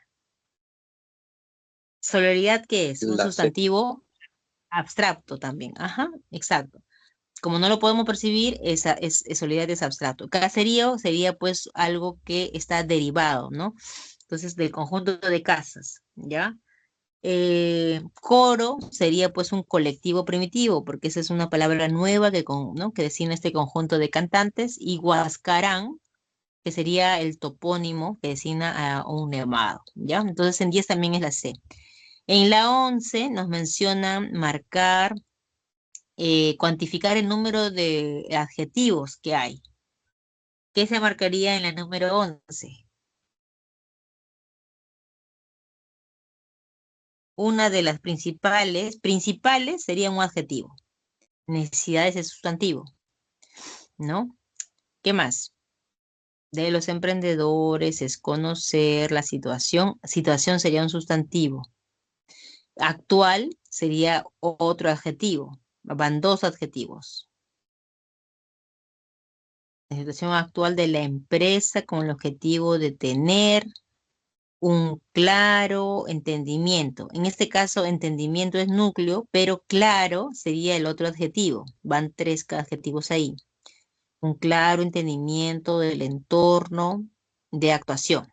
Solaridad, ¿qué es? Un la C, sustantivo abstracto también. Ajá, exacto. Como no lo podemos percibir, solaridad es abstracto. Caserío sería pues algo que está derivado, ¿no? Entonces, del conjunto de casas, ¿ya? Coro sería pues un colectivo primitivo, porque esa es una palabra nueva ¿no? que designa este conjunto de cantantes. Y Huascarán, que sería el topónimo que designa a un nemado, ¿ya? Entonces, en 10 también es la C. En la 11 nos menciona marcar, cuantificar el número de adjetivos que hay. ¿Qué se marcaría en la número 11? Una de las principales sería un adjetivo. Necesidades es sustantivo, ¿no? ¿Qué más? de los emprendedores es conocer la situación. Situación sería un sustantivo. Actual sería otro adjetivo. Van dos adjetivos. La situación actual de la empresa con el objetivo de tener un claro entendimiento. En este caso, entendimiento es núcleo, pero claro sería el otro adjetivo. Van tres adjetivos ahí. Un claro entendimiento del entorno de actuación.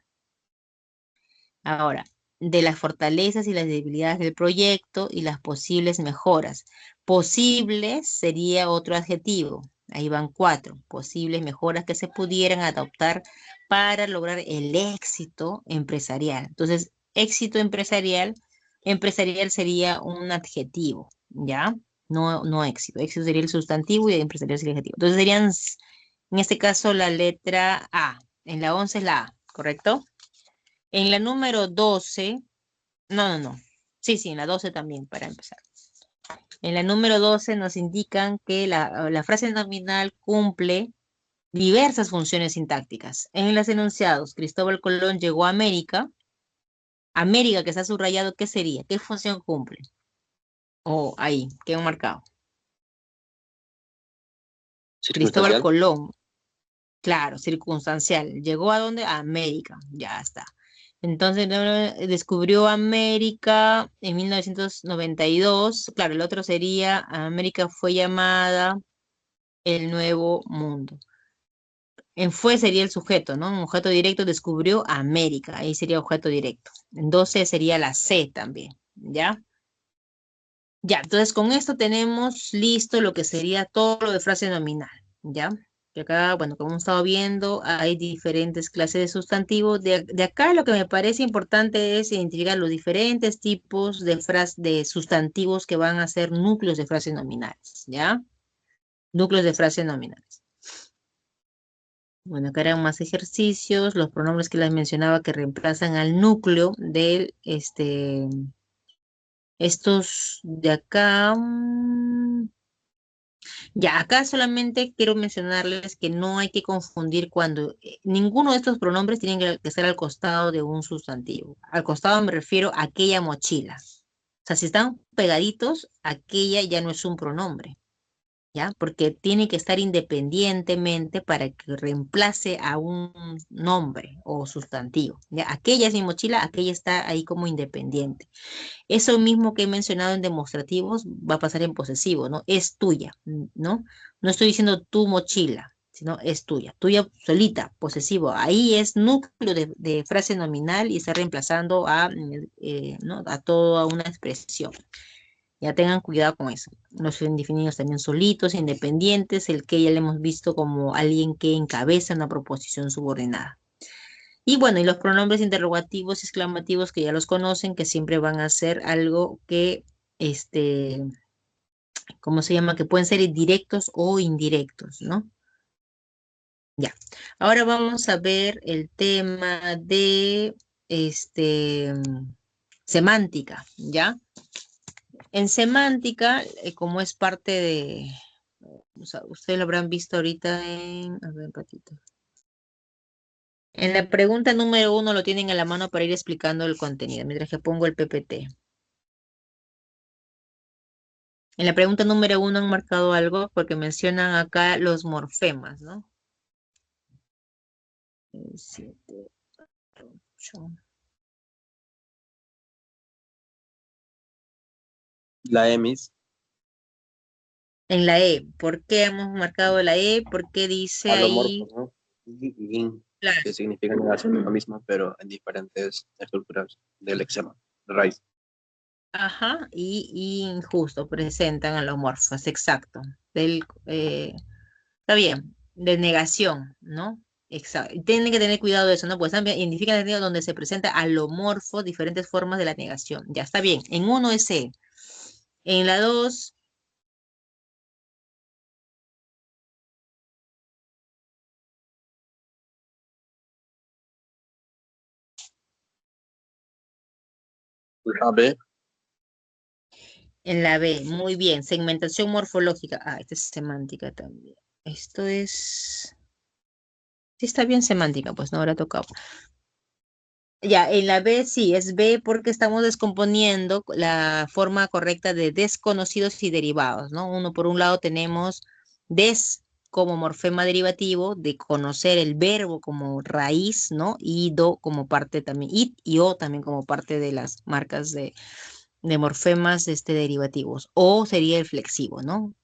Ahora, de las fortalezas y las debilidades del proyecto y las posibles mejoras. Posibles sería otro adjetivo. Ahí van cuatro. Posibles mejoras que se pudieran adoptar para lograr el éxito empresarial. Entonces, éxito empresarial, empresarial sería un adjetivo, ¿ya? No éxito. Éxito sería el sustantivo y empresarial sería el adjetivo. Entonces serían, en este caso, la letra A. En la 11 es la A, ¿correcto? En la número 12, no. Sí, en la 12 también, para empezar. En la número 12 nos indican que la frase nominal cumple diversas funciones sintácticas. En los enunciados, Cristóbal Colón llegó a América. América, que está subrayado, ¿qué sería? ¿Qué función cumple? O ahí, ¿qué han marcado? Cristóbal Circunstancial. Colón, claro, circunstancial. ¿Llegó a dónde? A América, ya está. Entonces descubrió América en 1992. Claro, el otro sería América fue llamada el Nuevo Mundo. En fue sería el sujeto, ¿no? Un objeto directo descubrió América. Ahí sería objeto directo. En 12 sería la C también, ¿ya? Ya, entonces con esto tenemos listo lo que sería todo lo de frase nominal, ¿ya? Que acá, bueno, como hemos estado viendo, hay diferentes clases de sustantivos. De acá lo que me parece importante es identificar los diferentes tipos de sustantivos que van a ser núcleos de frases nominales, ¿ya? Núcleos de frases nominales. Bueno, acá eran más ejercicios, los pronombres que les mencionaba que reemplazan al núcleo de estos de acá. Ya, acá solamente quiero mencionarles que no hay que confundir cuando ninguno de estos pronombres tienen que estar al costado de un sustantivo. Al costado me refiero a aquella mochila. O sea, si están pegaditos, aquella ya no es un pronombre. ¿Ya? Porque tiene que estar independientemente para que reemplace a un nombre o sustantivo. ¿Ya? Aquella es mi mochila, aquella está ahí como independiente. Eso mismo que he mencionado en demostrativos va a pasar en posesivo, ¿no? Es tuya, ¿no? No estoy diciendo tu mochila, sino es tuya, tuya solita, posesivo. Ahí es núcleo de frase nominal y está reemplazando ¿no? A toda una expresión. Ya tengan cuidado con eso. Los indefinidos también solitos, independientes, el que ya le hemos visto como alguien que encabeza una proposición subordinada. Y bueno, y los pronombres interrogativos y exclamativos que ya los conocen, que siempre van a ser algo que, ¿cómo se llama? Que pueden ser directos o indirectos, ¿no? Ya. Ahora vamos a ver el tema de, semántica, ¿ya? En semántica, como es parte de, o sea, ustedes lo habrán visto ahorita a ver, ratito. En la pregunta número 1 lo tienen a la mano para ir explicando el contenido, mientras que pongo el PPT. En la pregunta número 1 han marcado algo porque mencionan acá los morfemas, ¿no? 7, 8. La emis. En la E, ¿por qué hemos marcado la E? Porque dice ahí, Alomorfos, ¿no? Y in, claro, que significa negación de la misma, pero en diferentes estructuras del lexema, raíz. ajá, y injusto, presentan a los morfos, exacto. Está bien, de negación, ¿no? Exacto. Tienen que tener cuidado de eso, ¿no? Pues también identifican el sentido donde se presenta alomorfo, diferentes formas de la negación. Ya está bien. En uno es E. En la 2, La B. en la B, muy bien. Segmentación morfológica. Ah, esta es semántica también. Esto es Sí, está bien semántica, pues no habrá tocado. Ya, en la B sí, es B porque estamos descomponiendo la forma correcta de desconocidos y derivados, ¿no? Uno, por un lado tenemos des como morfema derivativo de conocer el verbo como raíz, ¿no? Y do como parte también, it y o también como parte de las marcas de morfemas derivativos. O sería el flexivo, ¿no?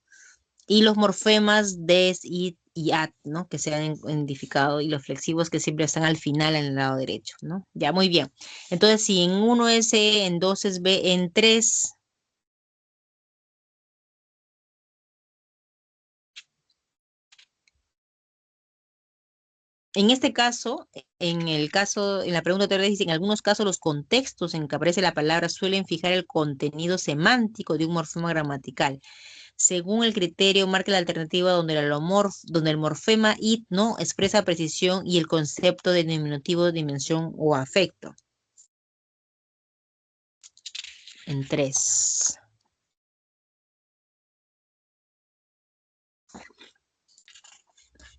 Y los morfemas des, it y at, ¿no? Que se han identificado, y los flexivos que siempre están al final en el lado derecho, ¿no? Ya, muy bien. Entonces, si en uno es E, en dos es B, en tres, en este caso, en la pregunta anterior dice, en algunos casos los contextos en que aparece la palabra suelen fijar el contenido semántico de un morfema gramatical. Según el criterio, marque la alternativa donde el morfema it no expresa precisión y el concepto de diminutivo, dimensión o afecto. En tres.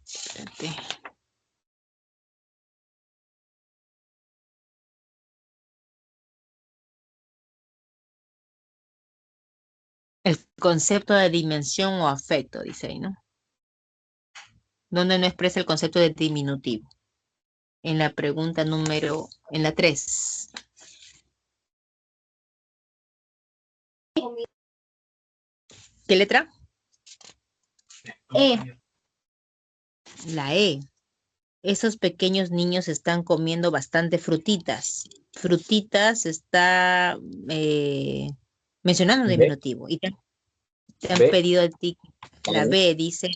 Espérate. El concepto de dimensión o afecto, dice ahí, ¿no? Donde no expresa el concepto de diminutivo. En la pregunta en la 3. ¿Qué letra? E. La E. Esos pequeños niños están comiendo bastante frutitas. Frutitas está mencionando B, diminutivo. Y te han B, pedido a ti la ¿Vale? B, dice.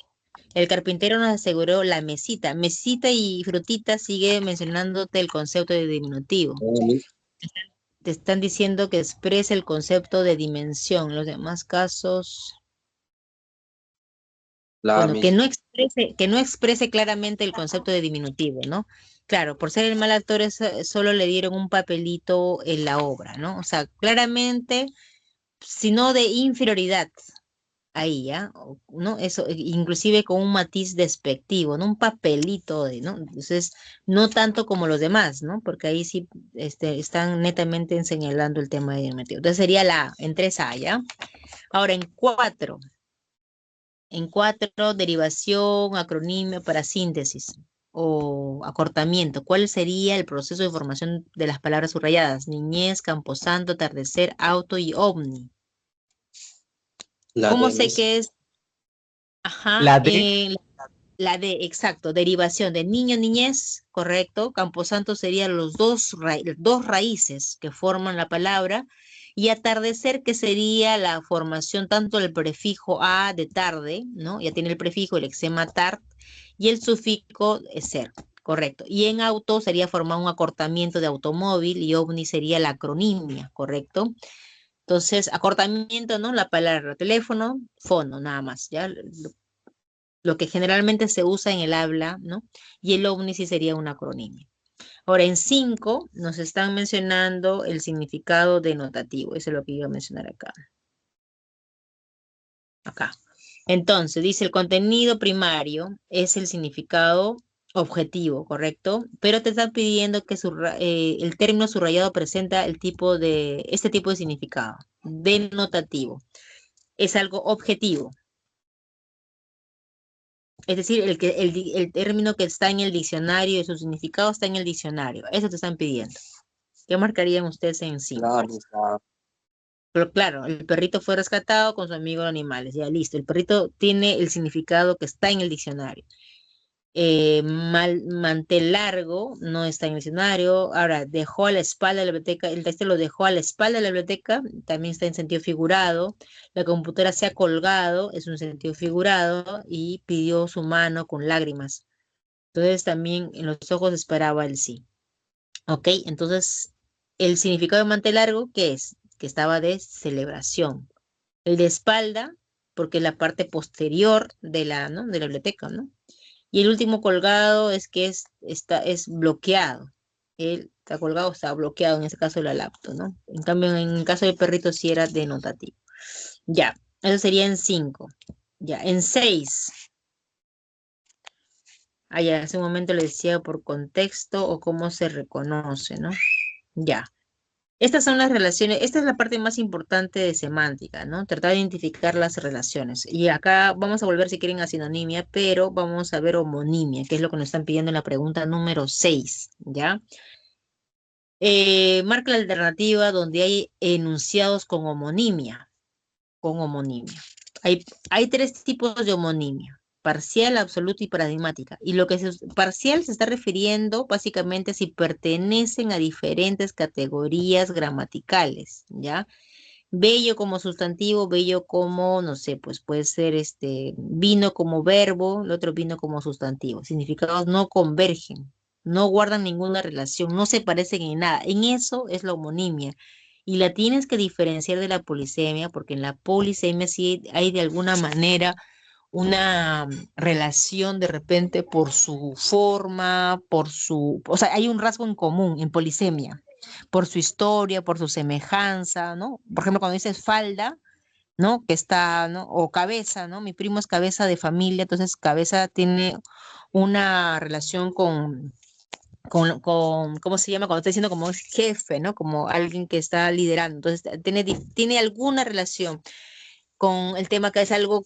El carpintero nos aseguró la mesita. Mesita y frutita sigue mencionándote el concepto de diminutivo. Te están diciendo que exprese el concepto de dimensión. Los demás casos, La bueno, mis. que no exprese claramente el concepto de diminutivo, ¿no? Claro, por ser el mal actor solo le dieron un papelito en la obra, ¿no? O sea, claramente, sino de inferioridad. Ahí, ¿ya? ¿No? Eso, inclusive con un matiz despectivo, ¿no? Un papelito, ¿no? Entonces, no tanto como los demás, ¿no? Porque ahí sí están netamente señalando el tema de diminutivo. Entonces sería la A, en 3A, ¿ya? Ahora, en 4, derivación, acronimia para síntesis o acortamiento. ¿Cuál sería el proceso de formación de las palabras subrayadas? Niñez, camposanto, atardecer, auto y ovni. La ¿Cómo de sé mis. que es? Ajá, la D, la de, exacto, derivación de niño, niñez, correcto. Camposanto serían dos raíces que forman la palabra. Y atardecer, que sería la formación tanto del prefijo a de tarde, ¿no? Ya tiene el prefijo, el exema tart, y el sufijo ser, correcto. Y en auto sería formar un acortamiento de automóvil, y ovni sería la acronimia, correcto. Entonces, acortamiento, ¿no? La palabra teléfono, fono, nada más, ¿ya? Lo que generalmente se usa en el habla, ¿no? Y el ovni sí sería un acronimio. Ahora, en 5 nos están mencionando el significado denotativo. Eso es lo que iba a mencionar acá. Acá. Entonces, dice el contenido primario es el significado objetivo, ¿correcto? Pero te están pidiendo que el término subrayado presenta este tipo de significado, denotativo. Es algo objetivo. Es decir, el término que está en el diccionario y su significado está en el diccionario. Eso te están pidiendo. ¿Qué marcarían ustedes en 5? La mis. Pero claro, el perrito fue rescatado con su amigo de animales. Ya listo. El perrito tiene el significado que está en el diccionario. Mantel largo no está en el diccionario. Ahora, dejó a la espalda de la biblioteca. El texto lo dejó a la espalda de la biblioteca. También está en sentido figurado. La computadora se ha colgado. Es un sentido figurado. Y pidió su mano con lágrimas. Entonces también en los ojos esperaba el sí. Ok, entonces el significado de mantel largo, ¿qué es? Que estaba de celebración. El de espalda, porque es la parte posterior de ¿no? de la biblioteca, ¿no? Y el último colgado es que es bloqueado. Él está colgado, está bloqueado, en este caso la laptop, ¿no? En cambio, en el caso del perrito sí era denotativo. Ya, eso sería en 5. Ya, en 6. Ya, hace un momento le decía por contexto o cómo se reconoce, ¿no? Ya. Estas son las relaciones, esta es la parte más importante de semántica, ¿no? Tratar de identificar las relaciones. Y acá vamos a volver si quieren a sinonimia, pero vamos a ver homonimia, que es lo que nos están pidiendo en la pregunta número 6, ¿ya? Marca la alternativa donde hay enunciados con homonimia, con homonimia. Hay tres tipos de homonimia: parcial, absoluta y paradigmática. Y lo que parcial se está refiriendo básicamente si pertenecen a diferentes categorías gramaticales, ¿ya? Bello como sustantivo, bello como, no sé, pues puede ser vino como verbo, el otro vino como sustantivo. Significados no convergen, no guardan ninguna relación, no se parecen en nada. En eso es la homonimia. Y la tienes que diferenciar de la polisemia, porque en la polisemia sí hay de alguna manera una relación de repente por su forma, o sea, hay un rasgo en común en polisemia, por su historia, por su semejanza, ¿no? Por ejemplo, cuando dices falda, ¿no? Que está, ¿no? O cabeza, ¿no? Mi primo es cabeza de familia, entonces cabeza tiene una relación con ¿cómo se llama? Cuando está diciendo como jefe, ¿no? Como alguien que está liderando. Entonces, tiene alguna relación con el tema que es algo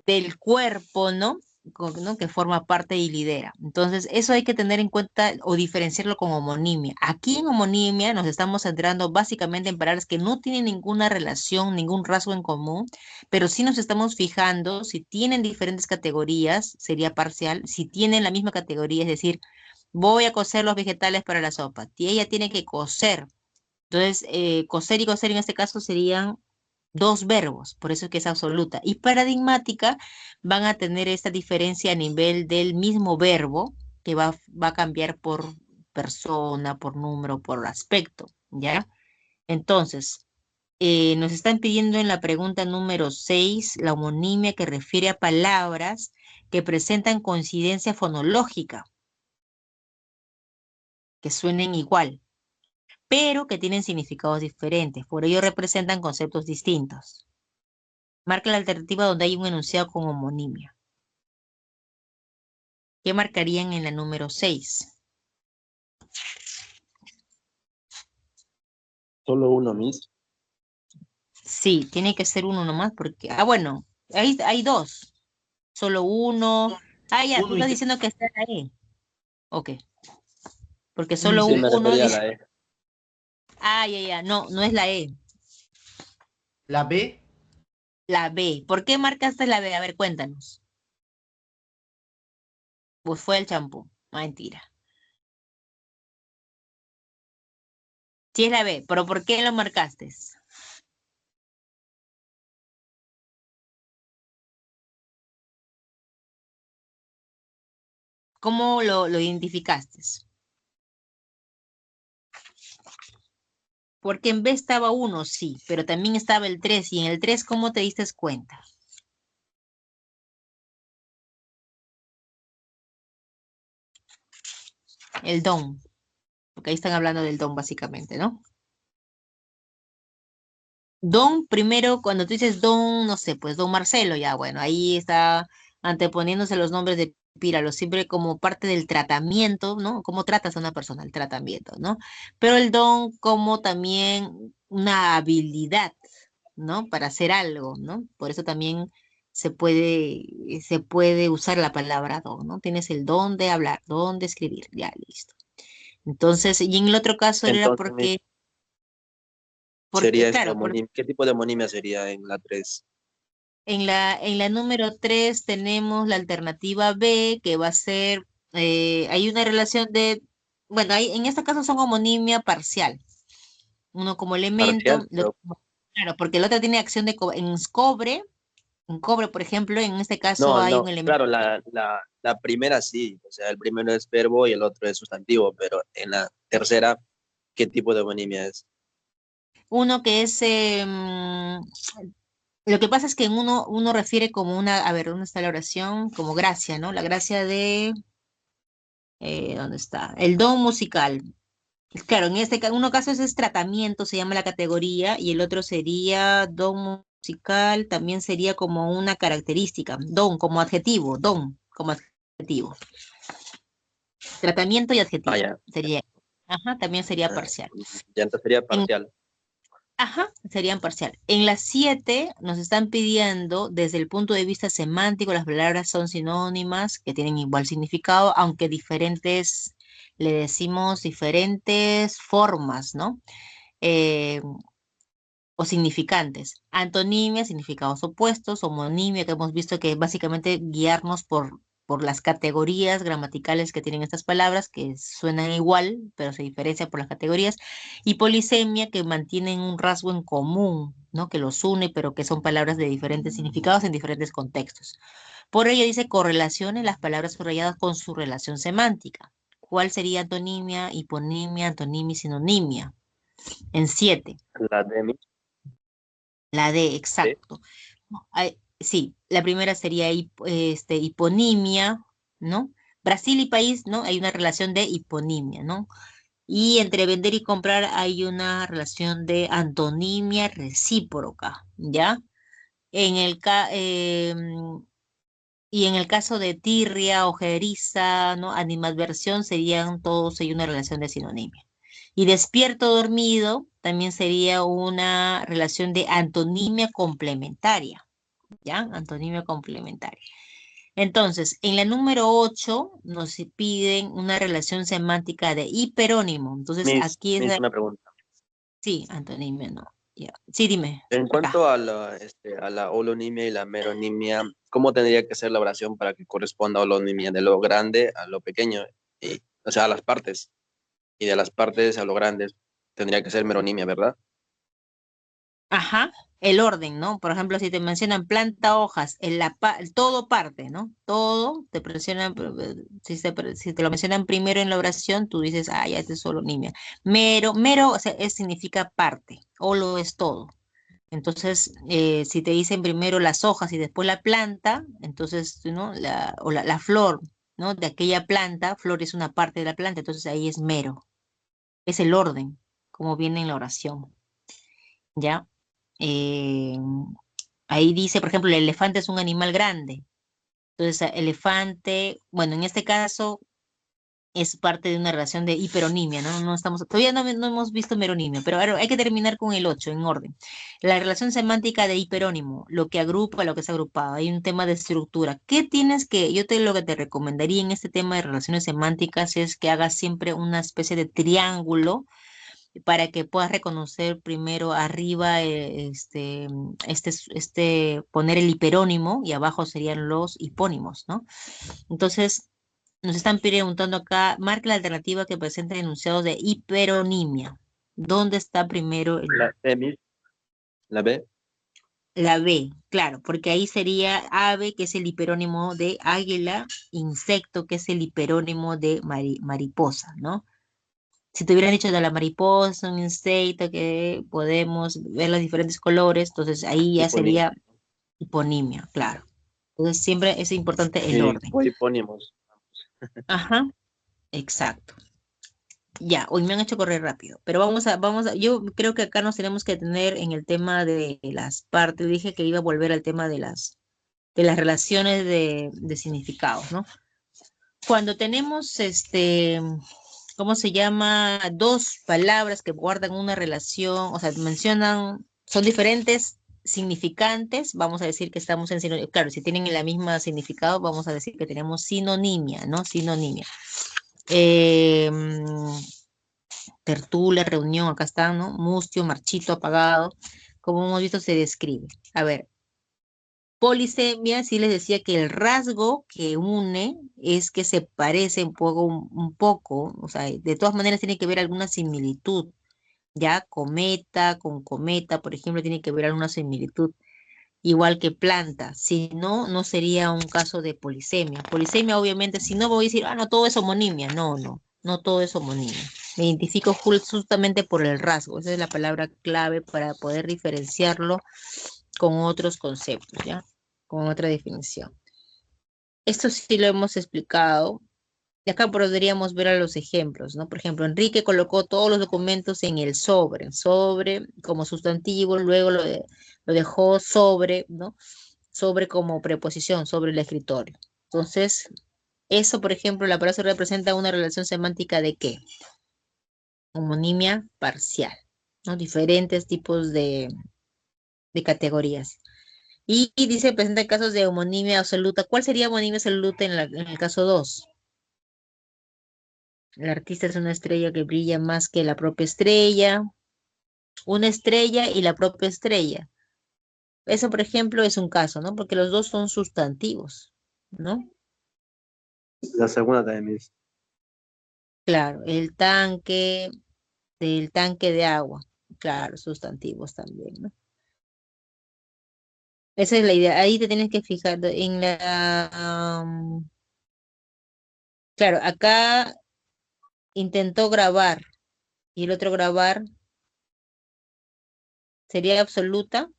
del cuerpo, ¿no? ¿No? Que forma parte y lidera. Entonces, eso hay que tener en cuenta o diferenciarlo con homonimia. Aquí en homonimia nos estamos centrando básicamente en palabras que no tienen ninguna relación, ningún rasgo en común, pero sí nos estamos fijando si tienen diferentes categorías, sería parcial, si tienen la misma categoría, es decir, voy a cocer los vegetales para la sopa, y ella tiene que cocer. Entonces, coser y coser en este caso serían dos verbos, por eso es que es absoluta. Y paradigmática van a tener esta diferencia a nivel del mismo verbo, que va a cambiar por persona, por número, por aspecto, ¿ya? Entonces, nos están pidiendo en la pregunta número 6 la homonimia que refiere a palabras que presentan coincidencia fonológica, que suenen igual, pero que tienen significados diferentes, por ello representan conceptos distintos. Marca la alternativa donde hay un enunciado con homonimia. ¿Qué marcarían en la número 6? Solo uno, Miss. Sí, tiene que ser uno nomás porque... bueno, hay dos. Solo uno. Ya, tú Uno y estás tres. diciendo que está la E. Ok, porque Uno y solo Sí, tres. me uno refería a dice... la E. Ya, no, no es la E, La B, la B. ¿Por qué marcaste la B? A ver, cuéntanos. Pues fue el champú. Mentira. Sí es la B, pero ¿por qué lo marcaste? ¿Cómo lo identificaste? Porque en B estaba uno, sí, pero también estaba el 3. Y en el 3, ¿cómo te diste cuenta? El don, porque ahí están hablando del don básicamente, ¿no? Don, primero, cuando tú dices don, no sé, pues don Marcelo, ya, bueno, ahí está anteponiéndose los nombres de Píralo, siempre como parte del tratamiento, ¿no? Cómo tratas a una persona, el tratamiento, ¿no? Pero el don como también una habilidad, ¿no? Para hacer algo, ¿no? Por eso también se puede usar la palabra don, ¿no? Tienes el don de hablar, don de escribir, ya, listo. Entonces, y en el otro caso era Entonces, Miss, porque, sería claro, ¿qué tipo de homonimia sería en la 3? en la número 3 tenemos la alternativa B, que va a ser, hay una relación bueno, en este caso son homonimia parcial, uno como elemento, Parcial, pero claro, porque el otro tiene acción en cobre, por ejemplo, en este caso no, hay un no, elemento, claro, la primera sí, o sea, el primero es verbo y el otro es sustantivo, pero en la tercera, ¿qué tipo de homonimia es? uno que es, lo que pasa es que en uno refiere como a ver, ¿dónde está la oración? Como gracia, ¿no? La gracia ¿dónde está? El don musical. Claro, en uno caso ese es tratamiento, se llama la categoría, y el otro sería don musical, también sería como una característica, don como adjetivo, don como adjetivo. Tratamiento y adjetivo. Ya. Sería, ajá, también sería Ah, parcial. ya entonces sería En, parcial. ajá, serían parcial. En las 7 nos están pidiendo, desde el punto de vista semántico, las palabras son sinónimas, que tienen igual significado, aunque diferentes, le decimos diferentes formas, ¿no? Eh, o significantes. Antonimia, significados opuestos, homonimia, que hemos visto que es básicamente guiarnos por las categorías gramaticales que tienen estas palabras, que suenan igual, pero se diferencian por las categorías, y polisemia, que mantienen un rasgo en común, ¿no? Que los une, pero que son palabras de diferentes significados en diferentes contextos. Por ello dice correlacione las palabras subrayadas con su relación semántica. ¿Cuál sería antonimia, hiponimia, antonimia y sinonimia? En 7. La de mí. La D, Sí. exacto. No, sí, la primera sería hiponimia, ¿no? Brasil y país, ¿no? Hay una relación de hiponimia, ¿no? Y entre vender y comprar hay una relación de antonimia recíproca, ¿ya? En el y en el caso de tirria, ojeriza, ¿no? Animadversión serían todos hay una relación de sinonimia. Y despierto dormido también sería una relación de antonimia complementaria, ¿ya? Antonimia complementaria. Entonces, en la número 8 nos piden una relación semántica de hiperónimo. Entonces, aquí es, Una pregunta. sí, antonimia, no. Ya. Sí, dime, En acá. cuanto a la holonimia y la meronimia, ¿cómo tendría que ser la oración para que corresponda a holonimia? De lo grande a lo pequeño, o sea, a las partes, y de las partes a lo grandes tendría que ser meronimia, ¿verdad? Ajá, el orden, ¿no? Por ejemplo, si te mencionan planta, hojas, el todo parte, ¿no? Todo te mencionan, si te lo mencionan primero en la oración, tú dices, ah, ya este es solo niña. Mero, o sea, significa parte, o lo es todo. Entonces, si te dicen primero las hojas y después la planta, entonces, ¿no? La flor, ¿no? De aquella planta, flor es una parte de la planta, entonces ahí es mero. Es el orden, como viene en la oración, ¿ya? Eh, Ahí dice, por ejemplo, el elefante es un animal grande. Entonces, elefante, bueno, en este caso es parte de una relación de hiperonimia, ¿no? No estamos, todavía no hemos visto meronimia, pero ahora hay que terminar con el 8 en orden. La relación semántica de hiperónimo, lo que agrupa, lo que es agrupado. Hay un tema de estructura. ¿Qué tienes que, lo que te recomendaría en este tema de relaciones semánticas es que hagas siempre una especie de triángulo para que puedas reconocer primero arriba poner el hiperónimo y abajo serían los hipónimos, ¿no? Entonces, nos están preguntando acá, marca la alternativa que presenta enunciados de hiperonimia. ¿Dónde está primero La B, la B. la B? Claro, porque ahí sería ave, que es el hiperónimo de águila, insecto, que es el hiperónimo de mariposa, ¿no? Si te hubieran dicho de la mariposa, un insecto que podemos ver los diferentes colores, entonces ahí ya Hiponimia. sería hiponimia, claro. Entonces siempre es importante el Y orden. cohipónimos. Ajá, exacto. Ya, hoy me han hecho correr rápido, pero yo creo que acá nos tenemos que tener en el tema de las partes. Dije que iba a volver al tema de las relaciones de significados, ¿no? Cuando tenemos ¿cómo se llama? Dos palabras que guardan una relación, o sea, son diferentes significantes, vamos a decir que estamos en sinonimia. Claro, si tienen el mismo significado, vamos a decir que tenemos sinonimia, ¿no? Sinonimia. Tertulia, reunión, acá está, ¿no? Mustio, marchito, apagado. Como hemos visto, se describe. A ver, polisemia, sí les decía que el rasgo que une es que se parece un poco, o sea, de todas maneras tiene que ver alguna similitud, ya cometa con cometa, por ejemplo, tiene que ver alguna similitud, igual que planta, si no, no sería un caso de polisemia. Polisemia, obviamente, si no voy a decir, ah, no, todo es homonimia, no todo es homonimia. Me identifico justamente por el rasgo, esa es la palabra clave para poder diferenciarlo con otros conceptos, ¿ya? Con otra definición. Esto sí lo hemos explicado. Y acá podríamos ver a los ejemplos, ¿no? Por ejemplo, Enrique colocó todos los documentos en el sobre como sustantivo, luego lo dejó sobre, ¿no? Sobre como preposición, sobre el escritorio. Entonces, Eso, por ejemplo, la palabra representa una relación semántica ¿de qué? Homonimia parcial, ¿no? Diferentes tipos de categorías. Y dice, presenta casos de homonimia absoluta. ¿Cuál sería homonimia absoluta en el caso 2? El artista es una estrella que brilla más que la propia estrella. Una estrella y la propia estrella. Eso, por ejemplo, es un caso, ¿no? Porque los dos son sustantivos, ¿no? La segunda también es. Claro, del tanque de agua. Claro, sustantivos también, ¿no? Esa es la idea. Ahí te tienes que fijar en claro, acá intentó grabar y el otro grabar sería absoluta.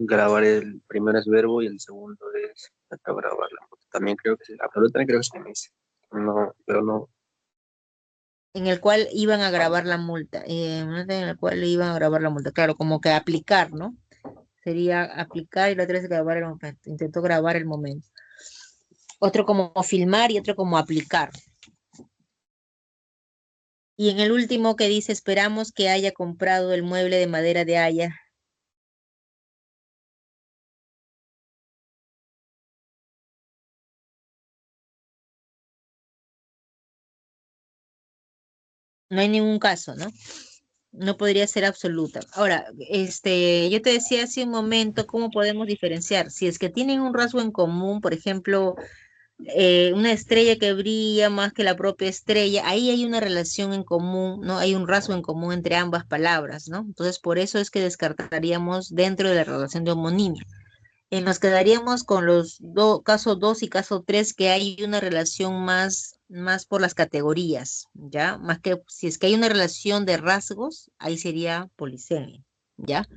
Grabar el primero es verbo y el segundo es acá grabar la foto. También creo que sí. Absolutamente creo que sí me dice. No, pero no. En el cual iban a grabar la multa. En el cual iban a grabar la multa. Claro, como que aplicar, ¿no? Sería aplicar y la otra es grabar el momento. Intentó grabar el momento. Otro como filmar y otro como aplicar. Y en el último que dice, esperamos que haya comprado el mueble de madera de haya. No hay ningún caso, ¿no? No podría ser absoluta. Ahora, yo te decía hace un momento cómo podemos diferenciar. Si es que tienen un rasgo en común, por ejemplo, una estrella que brilla más que la propia estrella, ahí hay una relación en común, ¿no? Hay un rasgo en común entre ambas palabras, ¿no? Entonces, por eso es que descartaríamos dentro de la relación de homonimia. Nos quedaríamos con los caso 2 y caso 3 que hay una relación más por las categorías, ¿ya? Más que si es que hay una relación de rasgos, ahí sería polisemia, ¿ya?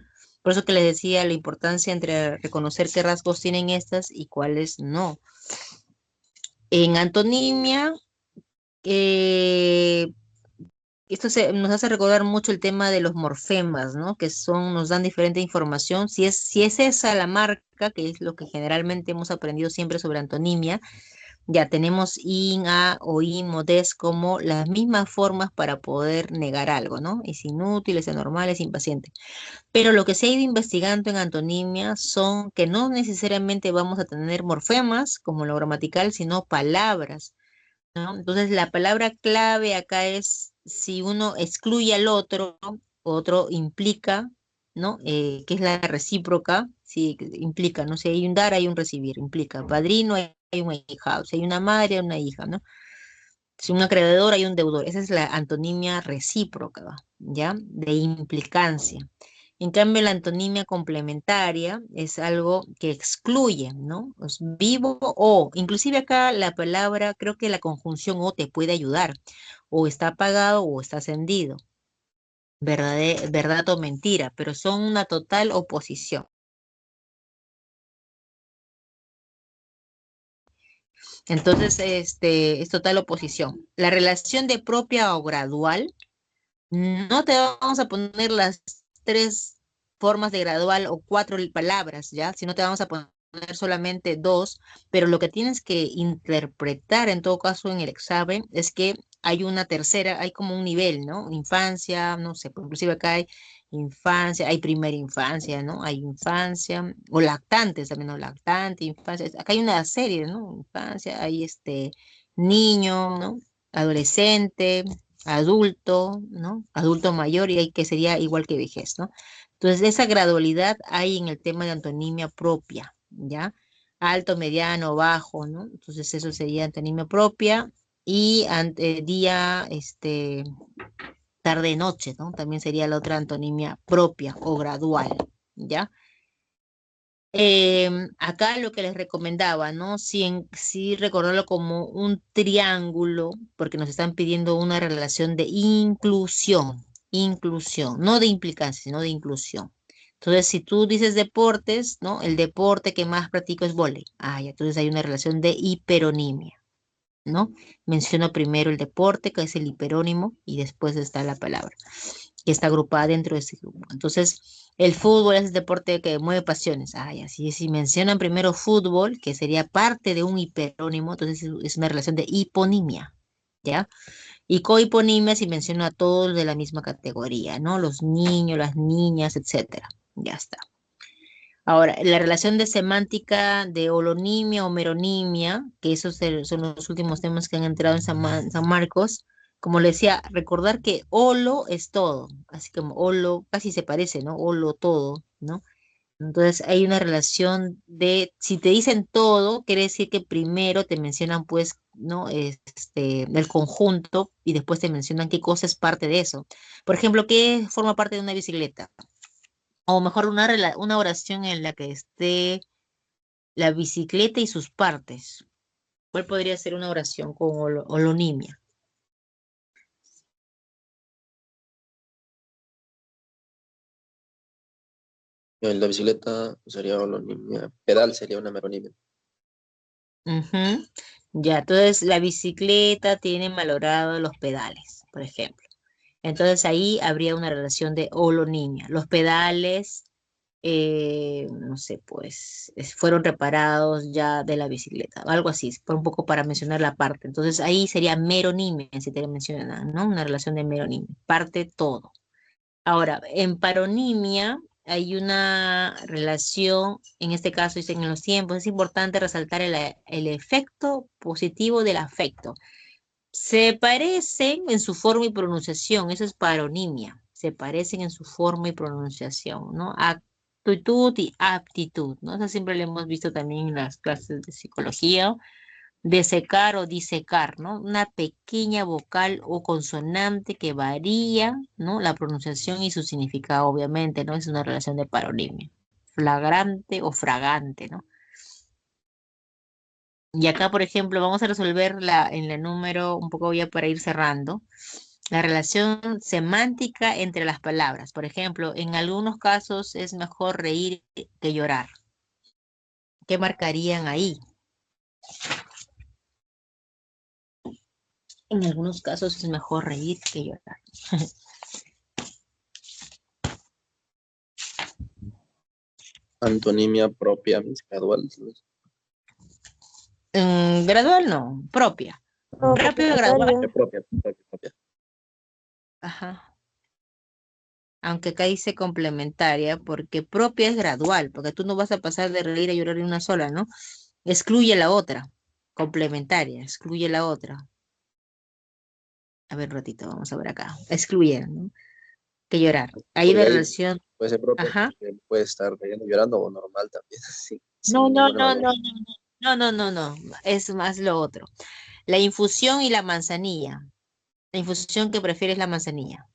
Por eso que les decía la importancia entre reconocer qué rasgos tienen estas y cuáles no. En antonimia, eh, nos hace recordar mucho el tema de los morfemas, ¿no? Que nos dan diferente información. Si es esa la marca, que es lo que generalmente hemos aprendido siempre sobre antonimia, ya tenemos in, a o in, o des como las mismas formas para poder negar algo, ¿no? Es inútil, es anormal, es impaciente. Pero lo que se ha ido investigando en antonimia son que no necesariamente vamos a tener morfemas como lo gramatical, sino palabras, ¿no? Entonces, la palabra clave acá es si uno excluye al otro, otro implica, ¿no? ¿Qué es la recíproca? Sí, que implica, ¿no? Si hay un dar, hay un recibir, implica. Padrino, hay un ahijado. Si hay una madre, hay una hija, ¿no? Si un acreedor, hay un deudor. Esa es la antonimia recíproca, ¿ya? De implicancia. En cambio, la antonimia complementaria es algo que excluye, ¿no? Pues vivo o, inclusive acá la palabra, creo que la conjunción o te puede ayudar, o está apagado o está encendido, verdad o mentira, pero son una total oposición. Entonces, es total oposición. La relación de propia o gradual, no te vamos a poner las tres formas de gradual o cuatro palabras, ¿ya? Sino te vamos a poner solamente dos, pero lo que tienes que interpretar en todo caso en el examen es que hay una tercera, hay como un nivel, ¿no? Infancia, no sé, pues, inclusive acá hay infancia, hay primera infancia, ¿no? Hay infancia, o lactantes también, ¿no? Lactante, infancia, acá hay una serie, ¿no? Infancia, hay niño, ¿no? Adolescente, adulto, ¿no? Adulto mayor y hay que sería igual que vejez, ¿no? Entonces, esa gradualidad hay en el tema de antonimia propia, ¿ya? Alto, mediano, bajo, ¿no? Entonces, eso sería antonimia propia y día, tarde, noche, ¿no? También sería la otra antonimia propia o gradual, ¿ya? Acá lo que les recomendaba, ¿no? Sí recordarlo como un triángulo, porque nos están pidiendo una relación de inclusión, no de implicancia, sino de inclusión. Entonces, si tú dices deportes, ¿no? El deporte que más practico es vóley. Ah, ya, entonces hay una relación de hiperonimia, ¿no? Menciono primero el deporte, que es el hiperónimo, y después está la palabra. que está agrupada dentro de ese grupo. Entonces, el fútbol es el deporte que mueve pasiones. Ay, así es. Si mencionan primero fútbol, que sería parte de un hiperónimo, entonces es una relación de hiponimia, ¿ya? Y cohiponimia si menciono a todos de la misma categoría, ¿no? Los niños, las niñas, etcétera. Ya está. Ahora, la relación de semántica de holonimia o meronimia, que esos son los últimos temas que han entrado en San Marcos, como le decía, recordar que holo es todo, así como holo casi se parece, ¿no? Holo todo, ¿no? Entonces hay una relación de, si te dicen todo, quiere decir que primero te mencionan, pues, ¿no? El conjunto y después te mencionan qué cosa es parte de eso. Por ejemplo, ¿qué forma parte de una bicicleta? O mejor una oración en la que esté la bicicleta y sus partes. ¿Cuál podría ser una oración con holonimia? En la bicicleta sería holonimia, pedal sería una meronimia. Ujú. Ya, entonces la bicicleta tiene malogrado los pedales, por ejemplo. Entonces ahí habría una relación de holonimia. Los pedales, no sé, pues fueron reparados ya de la bicicleta, algo así, por un poco para mencionar la parte. Entonces ahí sería meronimia, si te mencionan, ¿no? Una relación de meronimia, parte todo. Ahora, en paronimia hay una relación, en este caso dicen en los tiempos, es importante resaltar el efecto positivo del afecto. Se parecen en su forma y pronunciación, eso es paronimia, se parecen en su forma y pronunciación, ¿no? Actitud y aptitud, ¿no? Eso siempre lo hemos visto también en las clases de psicología, desecar o disecar, ¿no? Una pequeña vocal o consonante que varía, ¿no? La pronunciación y su significado, obviamente, ¿no? Es una relación de paronimia. Flagrante o fragante, ¿no? Y acá, por ejemplo, vamos a resolver en la número, un poco ya para ir cerrando, la relación semántica entre las palabras. Por ejemplo, en algunos casos es mejor reír que llorar. ¿Qué marcarían ahí? En algunos casos es mejor reír que llorar. Antonimia propia, mis gradual. Gradual no, propia. Rápido y gradual. Complementaria. Propia. Ajá. Aunque acá dice complementaria, porque propia es gradual, porque tú no vas a pasar de reír a llorar en una sola, ¿no? Excluye la otra. Complementaria, excluye la otra. A ver, un ratito, vamos a ver acá. Excluye, ¿no? Que llorar. Hay Porque una ahí relación. puede ser propia, Ajá. porque puede estar riendo, llorando o normal también, sí, No, sin no, ninguna no, manera. no, no, no, no, no, no. Es más lo otro. La infusión y la manzanilla. La infusión que prefieres la manzanilla.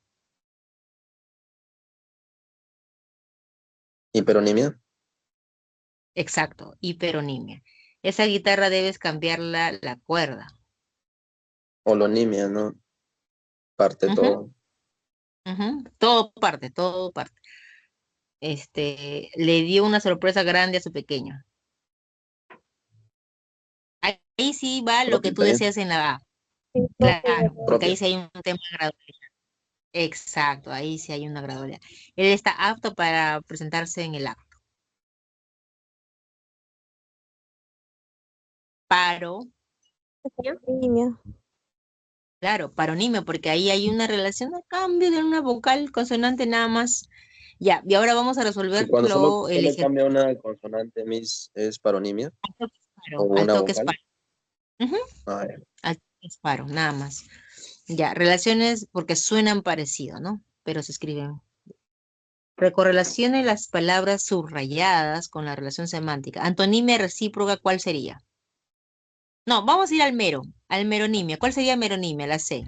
Hiperonimia, Exacto, hiperonimia. Esa guitarra debes cambiarla la cuerda. holonimia, ¿no? Parte Ujú, todo. ujú. Todo parte, todo parte. Le dio una sorpresa grande a su pequeño. Ahí sí va lo que Propia tú también, decías en la A. Sí, propia, Claro, ¿verdad? porque ahí propia. sí hay un tema gradual. Exacto, ahí sí hay una gradualidad. Él está apto para presentarse en el acto. Paro, Línea. claro, paronimio, porque ahí hay una relación de cambio de una vocal consonante nada más. Ya, y ahora vamos a Y cuando resolverlo el solo ejercicio. cambia una consonante, mis, es paronimia o Al una toque es vocal. paro. Ujú, Ah, ya. al toque es paro, nada más. Ya, relaciones porque suenan parecido, ¿no? Pero se escriben. Recorrelacione las palabras subrayadas con la relación semántica. Antonimia recíproca, ¿cuál sería? No, vamos a ir al meronimia. ¿Cuál sería meronimia? La C.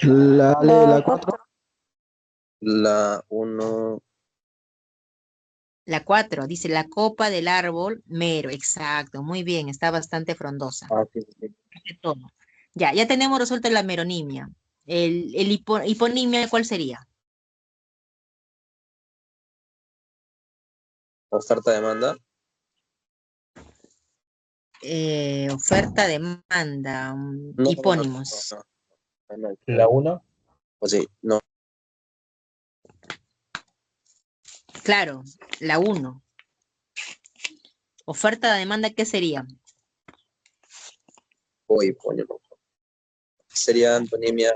La 4. La uno, La 4 dice la copa del árbol mero. Exacto, muy bien, está bastante frondosa. sí, sí, sí. De todo. Ya tenemos resuelta la meronimia. Hiponimia, ¿cuál sería? Oferta demanda, Oferta, demanda, No, hipónimos. no. La 1, O sí, no. Claro, la 1. Oferta, demanda, ¿qué sería? Uy, coño, no. Sería antonimia,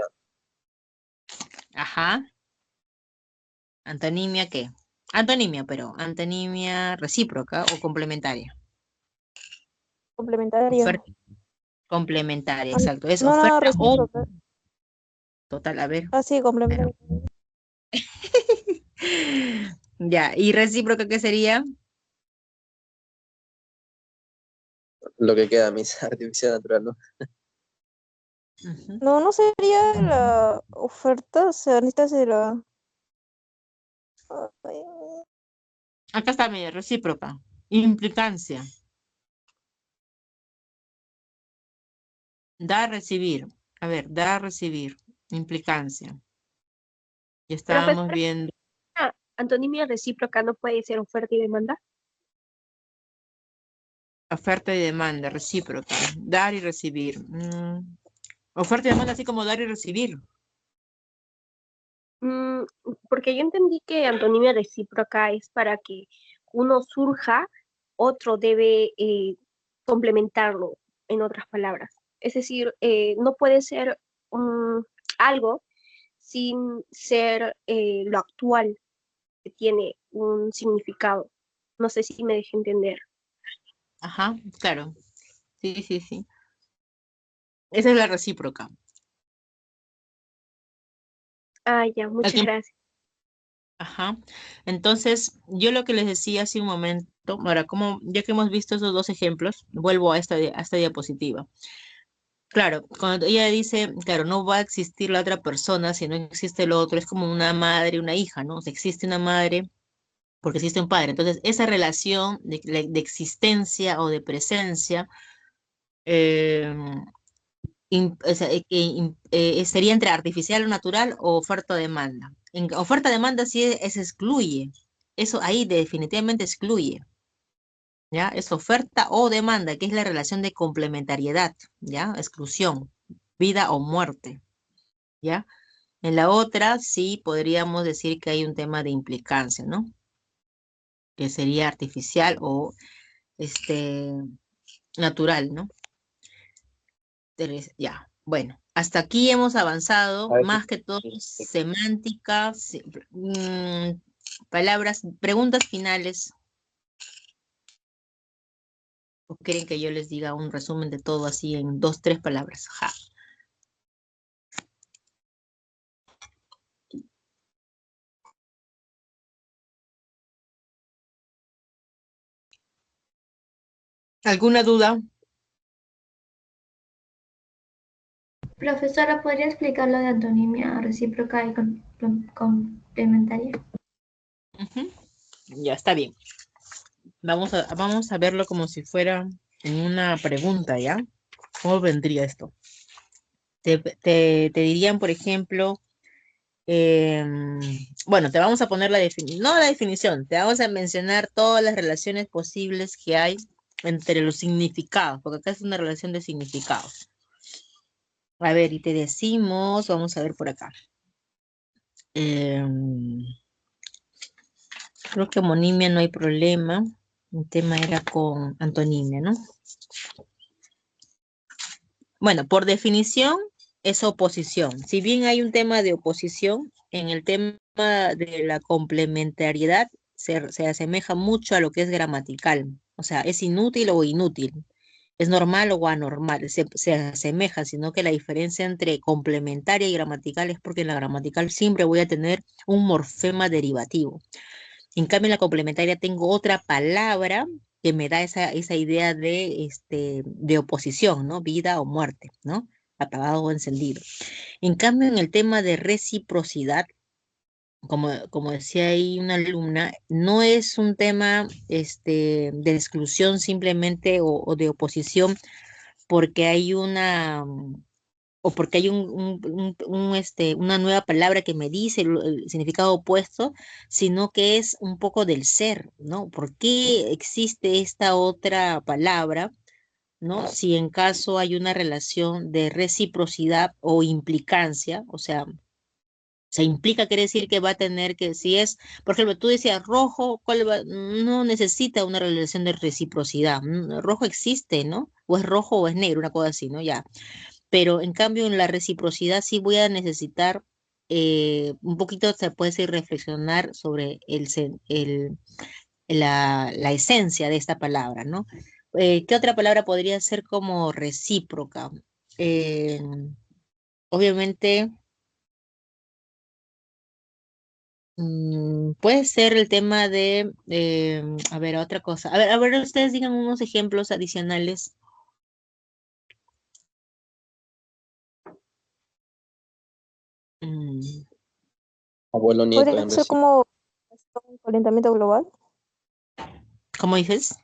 Ajá. Antonimia, ¿qué? Antonimia, pero antonimia recíproca o complementaria. Complementaria. Oferta complementaria, Ah, exacto. Es no, no, oferta o recíproca. total, a ver. Ah, sí, Pero- complementaria. Ya, ¿y recíproca qué sería? lo que queda, misa artificial natural, ¿no? Ujú. No, no sería la oferta, o sea, necesitas la... Ay, Acá está mi recíproca. Implicancia. Dar, recibir. A ver, dar, recibir. Implicancia. Ya estábamos Profesora, viendo antonimia recíproca no puede ser oferta y demanda. oferta y demanda, recíproca. Dar y recibir. Oferta y demanda así como dar y recibir. Mm, Porque yo entendí que antonimia recíproca es para que uno surja, otro debe complementarlo, en otras palabras. Es decir, no puede ser mm, algo sin ser lo actual, que tiene un significado. No sé si me dejé entender. Ajá, claro. Sí, sí, sí. Esa es la recíproca. Ah, ya, muchas Aquí- gracias. Ajá. Entonces, yo lo que les decía hace un momento, ahora, como ya que hemos visto esos dos ejemplos, vuelvo a esta diapositiva. Claro, cuando ella dice, claro, no va a existir la otra persona si no existe el otro, es como una madre y una hija, ¿no? O sea, existe una madre porque existe un padre. Entonces, esa relación de existencia o de presencia eh, o sea, sería entre artificial o natural o oferta-demanda. En oferta-demanda sí es excluye. Eso ahí definitivamente excluye. ¿Ya? Es oferta o demanda, que es la relación de complementariedad, ¿ya? Exclusión, vida o muerte, ¿ya? En la otra sí podríamos decir que hay un tema de implicancia, ¿no? Que sería artificial o este, natural, ¿no? Ya, bueno, hasta aquí hemos avanzado, a veces más que todo semántica, palabras, preguntas finales. ¿O quieren que yo les diga un resumen de todo así en 2, 3 palabras? Ja. ¿Alguna duda? Profesora, ¿podría explicar lo de antonimia recíproca y complementaria? Ujú. Ya está bien. Vamos a verlo como si fuera en una pregunta, ¿ya? ¿Cómo vendría esto? Te dirían, por ejemplo, bueno, te vamos a poner la definición, no la definición, te vamos a mencionar todas las relaciones posibles que hay entre los significados, porque acá es una relación de significados. A ver, y te decimos, vamos a ver por acá. Em, Creo que homonimia no hay problema. El tema era con antonimia, ¿no? Bueno, por definición es oposición. Si bien hay un tema de oposición, en el tema de la complementariedad se asemeja mucho a lo que es gramatical. O sea, es inútil o inútil. Es normal o anormal. Se asemeja, sino que la diferencia entre complementaria y gramatical es porque en la gramatical siempre voy a tener un morfema derivativo. En cambio, en la complementaria tengo otra palabra que me da esa idea de oposición, ¿no? Vida o muerte, ¿no? Apagado o encendido. En cambio, en el tema de reciprocidad, como decía ahí una alumna, no es un tema de exclusión simplemente o de oposición porque hay o porque hay una nueva palabra que me dice el significado opuesto, sino que es un poco del ser, ¿no? ¿Por qué existe esta otra palabra? ¿no? Si en caso hay una relación de reciprocidad o implicancia, o sea, se implica, quiere decir que va a tener que, si es, por ejemplo, tú decías rojo, no necesita una relación de reciprocidad. Rojo existe, ¿no? O es rojo o es negro, una cosa así, ¿no? Ya. Pero en cambio en la reciprocidad sí voy a necesitar un poquito, se puede decir, reflexionar sobre la esencia de esta palabra, ¿no? ¿Qué otra palabra podría ser como recíproca? Eh, obviamente, puede ser el tema de, a ver, otra cosa. A ver, ustedes digan unos ejemplos adicionales. Mm, Abuelo nieto Podría en ser recíproco. como calentamiento global, ¿Cómo dices?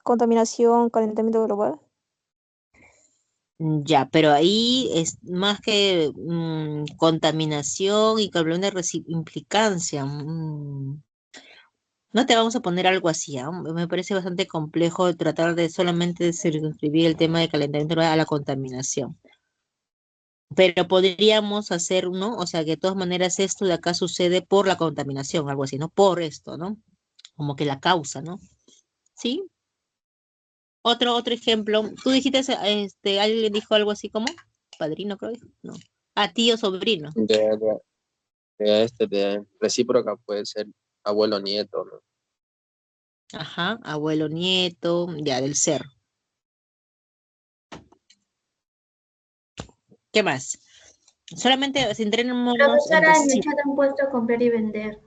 contaminación, calentamiento global. Ya, pero ahí es más que contaminación y que hablando de implicancia. No te vamos a poner algo así, ¿ah? Me parece bastante complejo tratar de solamente circunscribir el tema de calentamiento global a la contaminación. Pero podríamos hacer, ¿no? O sea, que de todas maneras esto de acá sucede por la contaminación, algo así, ¿no? Por esto, ¿no? Como que la causa, ¿no? ¿Sí? Otro ejemplo. Tú dijiste, alguien dijo algo así como padrino, creo. No. A tío sobrino. De recíproca puede ser abuelo nieto, ¿no? Ajá, abuelo nieto, ya del ser. ¿Qué más? Solamente centrémonos en Profesora, en el recíproca. chat han puesto comprar y vender.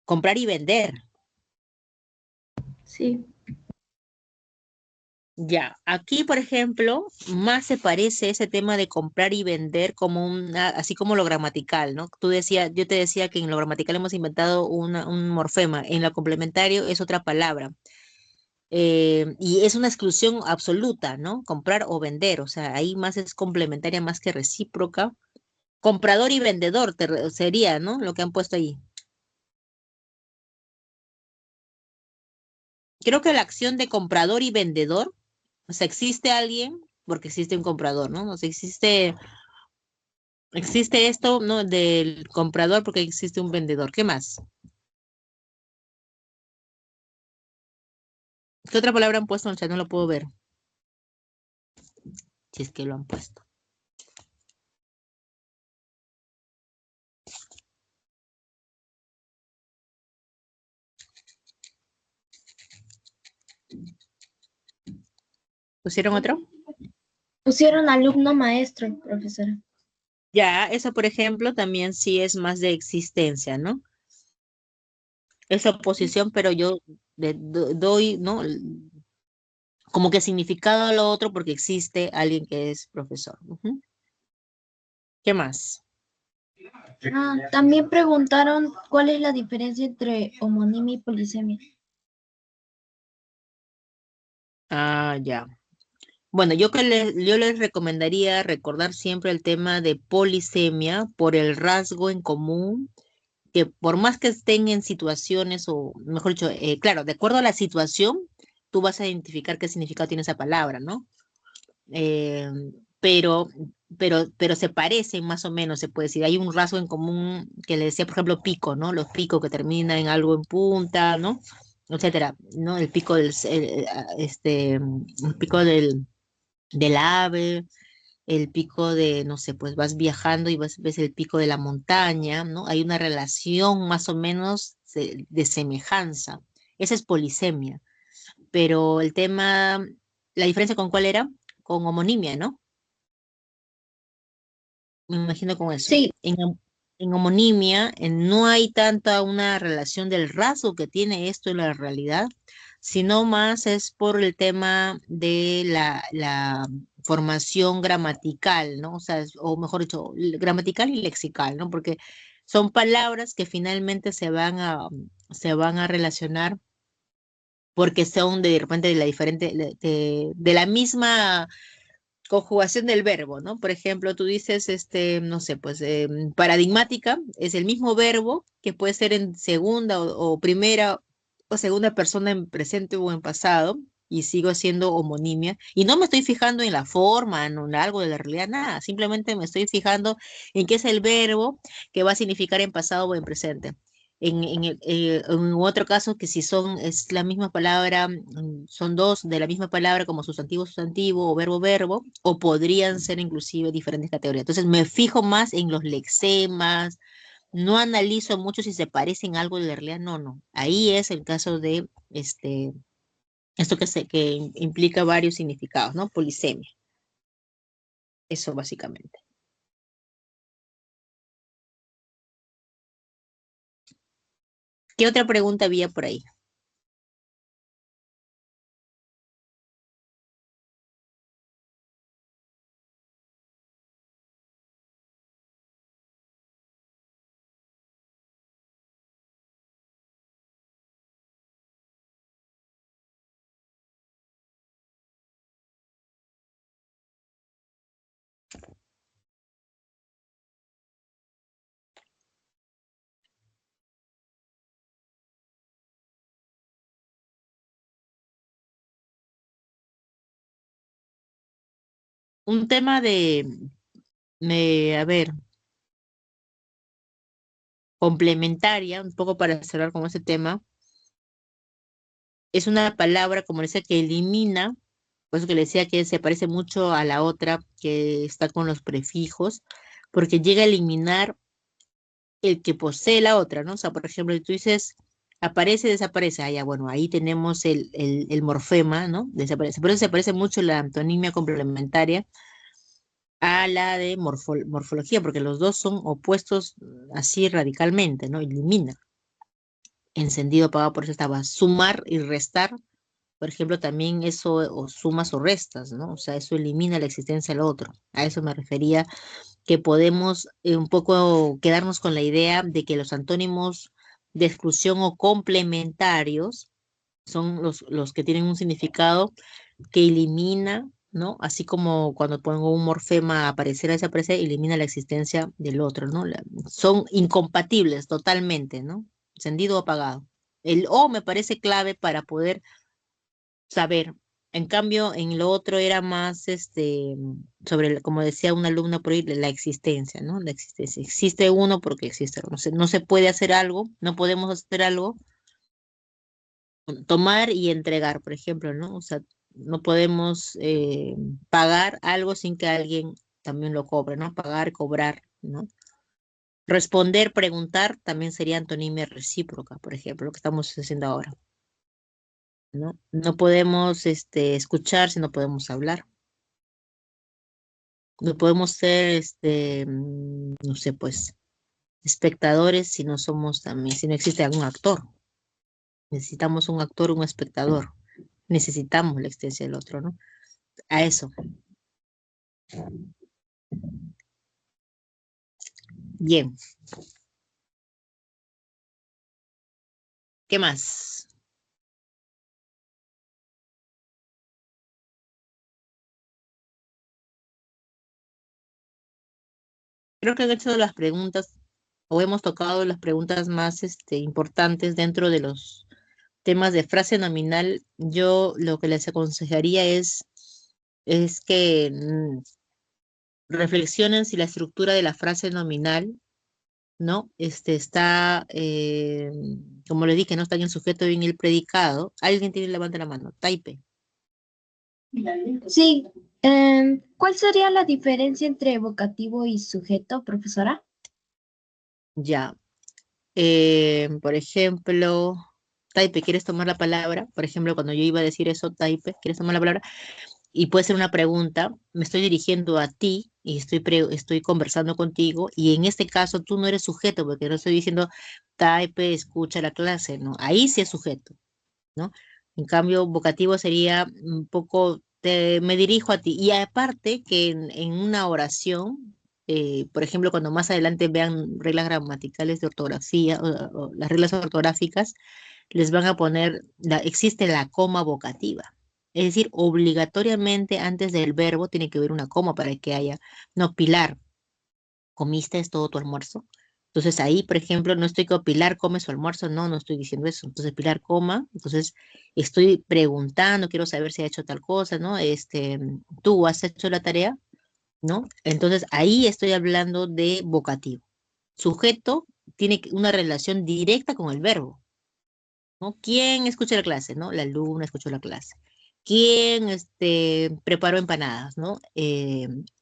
Comprar y vender. Sí. Ya, aquí, por ejemplo, más se parece ese tema de comprar y vender como así como lo gramatical, ¿no? Yo te decía que en lo gramatical hemos inventado un morfema, en lo complementario es otra palabra. Y es una exclusión absoluta, ¿no? Comprar o vender, o sea, ahí más es complementaria más que recíproca. Comprador y vendedor sería, ¿no? Lo que han puesto ahí. Creo que la acción de comprador y vendedor, o sea, existe alguien porque existe un comprador, ¿no? O sea, existe esto, ¿no? Del comprador porque existe un vendedor. ¿Qué más? ¿Qué otra palabra han puesto en el chat? No lo puedo ver. Si es que lo han puesto. ¿Pusieron otro? Pusieron alumno maestro, profesora. Ya, eso, por ejemplo, también sí es más de existencia, ¿no? Es oposición, pero yo doy, ¿no? Como que significado a lo otro porque existe alguien que es profesor. Ujú. ¿Qué más? También preguntaron cuál es la diferencia entre homonimia y polisemia. Ah, ya. Bueno, yo les recomendaría recordar siempre el tema de polisemia por el rasgo en común, que por más que estén en situaciones, o mejor dicho, claro, de acuerdo a la situación, tú vas a identificar qué significado tiene esa palabra, ¿no? Eh, pero, pero se parecen más o menos, se puede decir. Hay un rasgo en común que le decía, por ejemplo, pico, ¿no? Los picos que terminan en algo en punta, ¿no? Etcétera, ¿no? El pico el pico del ave, el pico de, no sé, pues vas viajando y ves el pico de la montaña, ¿no? Hay una relación más o menos de semejanza. Esa es polisemia. Pero el tema, ¿la diferencia con cuál era? Con homonimia, ¿no? Me imagino con eso. Sí, En homonimia no hay tanta una relación del rasgo que tiene esto en la realidad, sino más es por el tema de la formación gramatical, ¿no? O sea, o mejor dicho, gramatical y lexical, ¿no? Porque son palabras que finalmente se van a relacionar porque son de repente de la diferente, de la misma conjugación del verbo, ¿no? Por ejemplo, tú dices, no sé, pues paradigmática es el mismo verbo que puede ser en segunda o primera segunda persona en presente o en pasado y sigo haciendo homonimia. Y no me estoy fijando en la forma, en algo de la realidad, nada. Simplemente me estoy fijando en qué es el verbo que va a significar en pasado o en presente. En otro caso, que si es la misma palabra, son dos de la misma palabra como sustantivo, sustantivo o verbo, verbo, o podrían ser inclusive diferentes categorías. Entonces me fijo más en los lexemas, no analizo mucho si se parecen algo de la realidad, no, no. Ahí es el caso de esto que implica varios significados, ¿no? Polisemia. Eso básicamente. ¿Qué otra pregunta había por ahí? Un tema a ver, complementaria, un poco para cerrar con ese tema, es una palabra, como decía, que elimina, por eso que le decía que se parece mucho a la otra que está con los prefijos, porque llega a eliminar el que posee la otra, ¿no? O sea, por ejemplo, si tú dices aparece, desaparece, ah, ya, bueno, ahí tenemos el morfema, ¿no? Desaparece. Por eso se parece mucho la antonimia complementaria a la de morfología, porque los dos son opuestos así radicalmente, ¿no? Elimina. Encendido, apagado, por eso estaba sumar y restar. Por ejemplo, también eso, o sumas o restas, ¿no? O sea, eso elimina la existencia del otro. A eso me refería, que podemos un poco quedarnos con la idea de que los antónimos de exclusión o complementarios son los que tienen un significado que elimina, ¿no? Así como cuando pongo un morfema aparecer o desaparecer, elimina la existencia del otro, ¿no? Son incompatibles totalmente, ¿no? Encendido o apagado. El o me parece clave para poder saber. En cambio, en lo otro era más sobre, como decía una alumna por ahí, la existencia, ¿no? La existencia. Existe uno porque existe otro. No se puede hacer algo, no podemos hacer algo, tomar y entregar, por ejemplo, ¿no? O sea, no podemos pagar algo sin que alguien también lo cobre, ¿no? Pagar, cobrar, ¿no? Responder, preguntar, también sería antonimia recíproca, por ejemplo, lo que estamos haciendo ahora, ¿no? No podemos escuchar si no podemos hablar. No podemos ser, no sé, pues, espectadores si no somos también, si no existe algún actor. Necesitamos un actor, un espectador. Necesitamos la existencia del otro, ¿no? A eso. Bien. ¿Qué más? Creo que han hecho las preguntas, o hemos tocado las preguntas más importantes dentro de los temas de frase nominal. Yo lo que les aconsejaría es que reflexionen si la estructura de la frase nominal, ¿no? Está, como le dije, no está en el sujeto y en el predicado. Alguien tiene, levanta la mano, taipe. Sí, ¿cuál sería la diferencia entre vocativo y sujeto, profesora? Ya. Por ejemplo, taipe, ¿quieres tomar la palabra? Por ejemplo, cuando yo iba a decir eso, taipe, ¿quieres tomar la palabra? Y puede ser una pregunta, me estoy dirigiendo a ti y estoy conversando contigo, y en este caso tú no eres sujeto, porque no estoy diciendo taipe, escucha la clase, ¿no? Ahí sí es sujeto, ¿no? En cambio, vocativo sería un poco, me dirijo a ti. Y aparte que en una oración, por ejemplo, cuando más adelante vean reglas gramaticales de ortografía o las reglas ortográficas, les van a poner, existe la coma vocativa. Es decir, obligatoriamente antes del verbo tiene que haber una coma para que haya, no, Pilar, ¿comiste todo tu almuerzo? Entonces ahí, por ejemplo, no estoy que Pilar come su almuerzo, no estoy diciendo eso. Entonces Pilar coma, entonces estoy preguntando, quiero saber si ha hecho tal cosa, ¿no? ¿Tú has hecho la tarea? ¿No? Entonces ahí estoy hablando de vocativo. Sujeto tiene una relación directa con el verbo, ¿no? ¿Quién escucha la clase, no? La alumna escuchó la clase. ¿Quién preparó empanadas, no?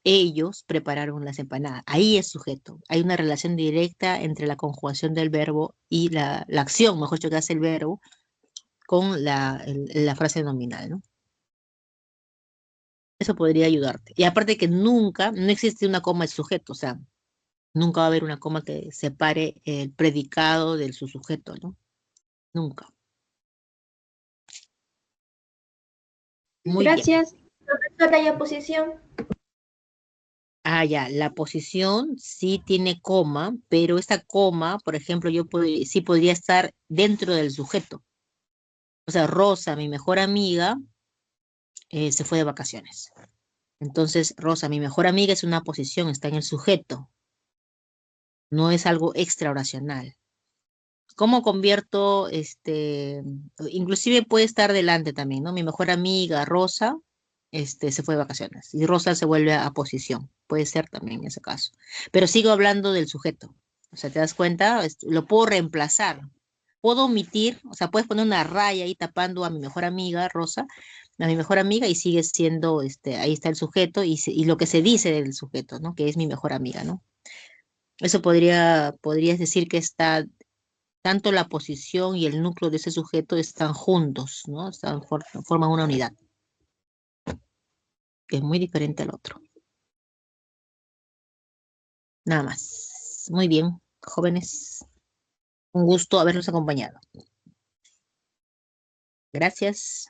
Ellos prepararon las empanadas. Ahí es sujeto. Hay una relación directa entre la conjugación del verbo y la acción, mejor dicho, que hace el verbo con la frase nominal, ¿no? Eso podría ayudarte. Y aparte que nunca, no existe una coma de sujeto, o sea, nunca va a haber una coma que separe el predicado del su sujeto, ¿no? Nunca. Muy bien. Gracias. Profesora, ¿y oposición? Ah, ya, la posición sí tiene coma, pero esta coma, por ejemplo, sí podría estar dentro del sujeto. O sea, Rosa, mi mejor amiga, se fue de vacaciones. Entonces, Rosa, mi mejor amiga es una posición, está en el sujeto. No es algo extra oracional. ¿Cómo convierto, inclusive puede estar delante también, ¿no? Mi mejor amiga, Rosa, se fue de vacaciones. Y Rosa se vuelve a posición. Puede ser también en ese caso. Pero sigo hablando del sujeto. O sea, ¿te das cuenta? Lo puedo reemplazar. Puedo omitir, o sea, puedes poner una raya ahí tapando a mi mejor amiga, Rosa, a mi mejor amiga, y sigue siendo, ahí está el sujeto y lo que se dice del sujeto, ¿no? Que es mi mejor amiga, ¿no? Eso podrías decir que está tanto la posición y el núcleo de ese sujeto están juntos, ¿no? Forman una unidad, que es muy diferente al otro. Nada más. Muy bien, jóvenes. Un gusto haberlos acompañado. Gracias.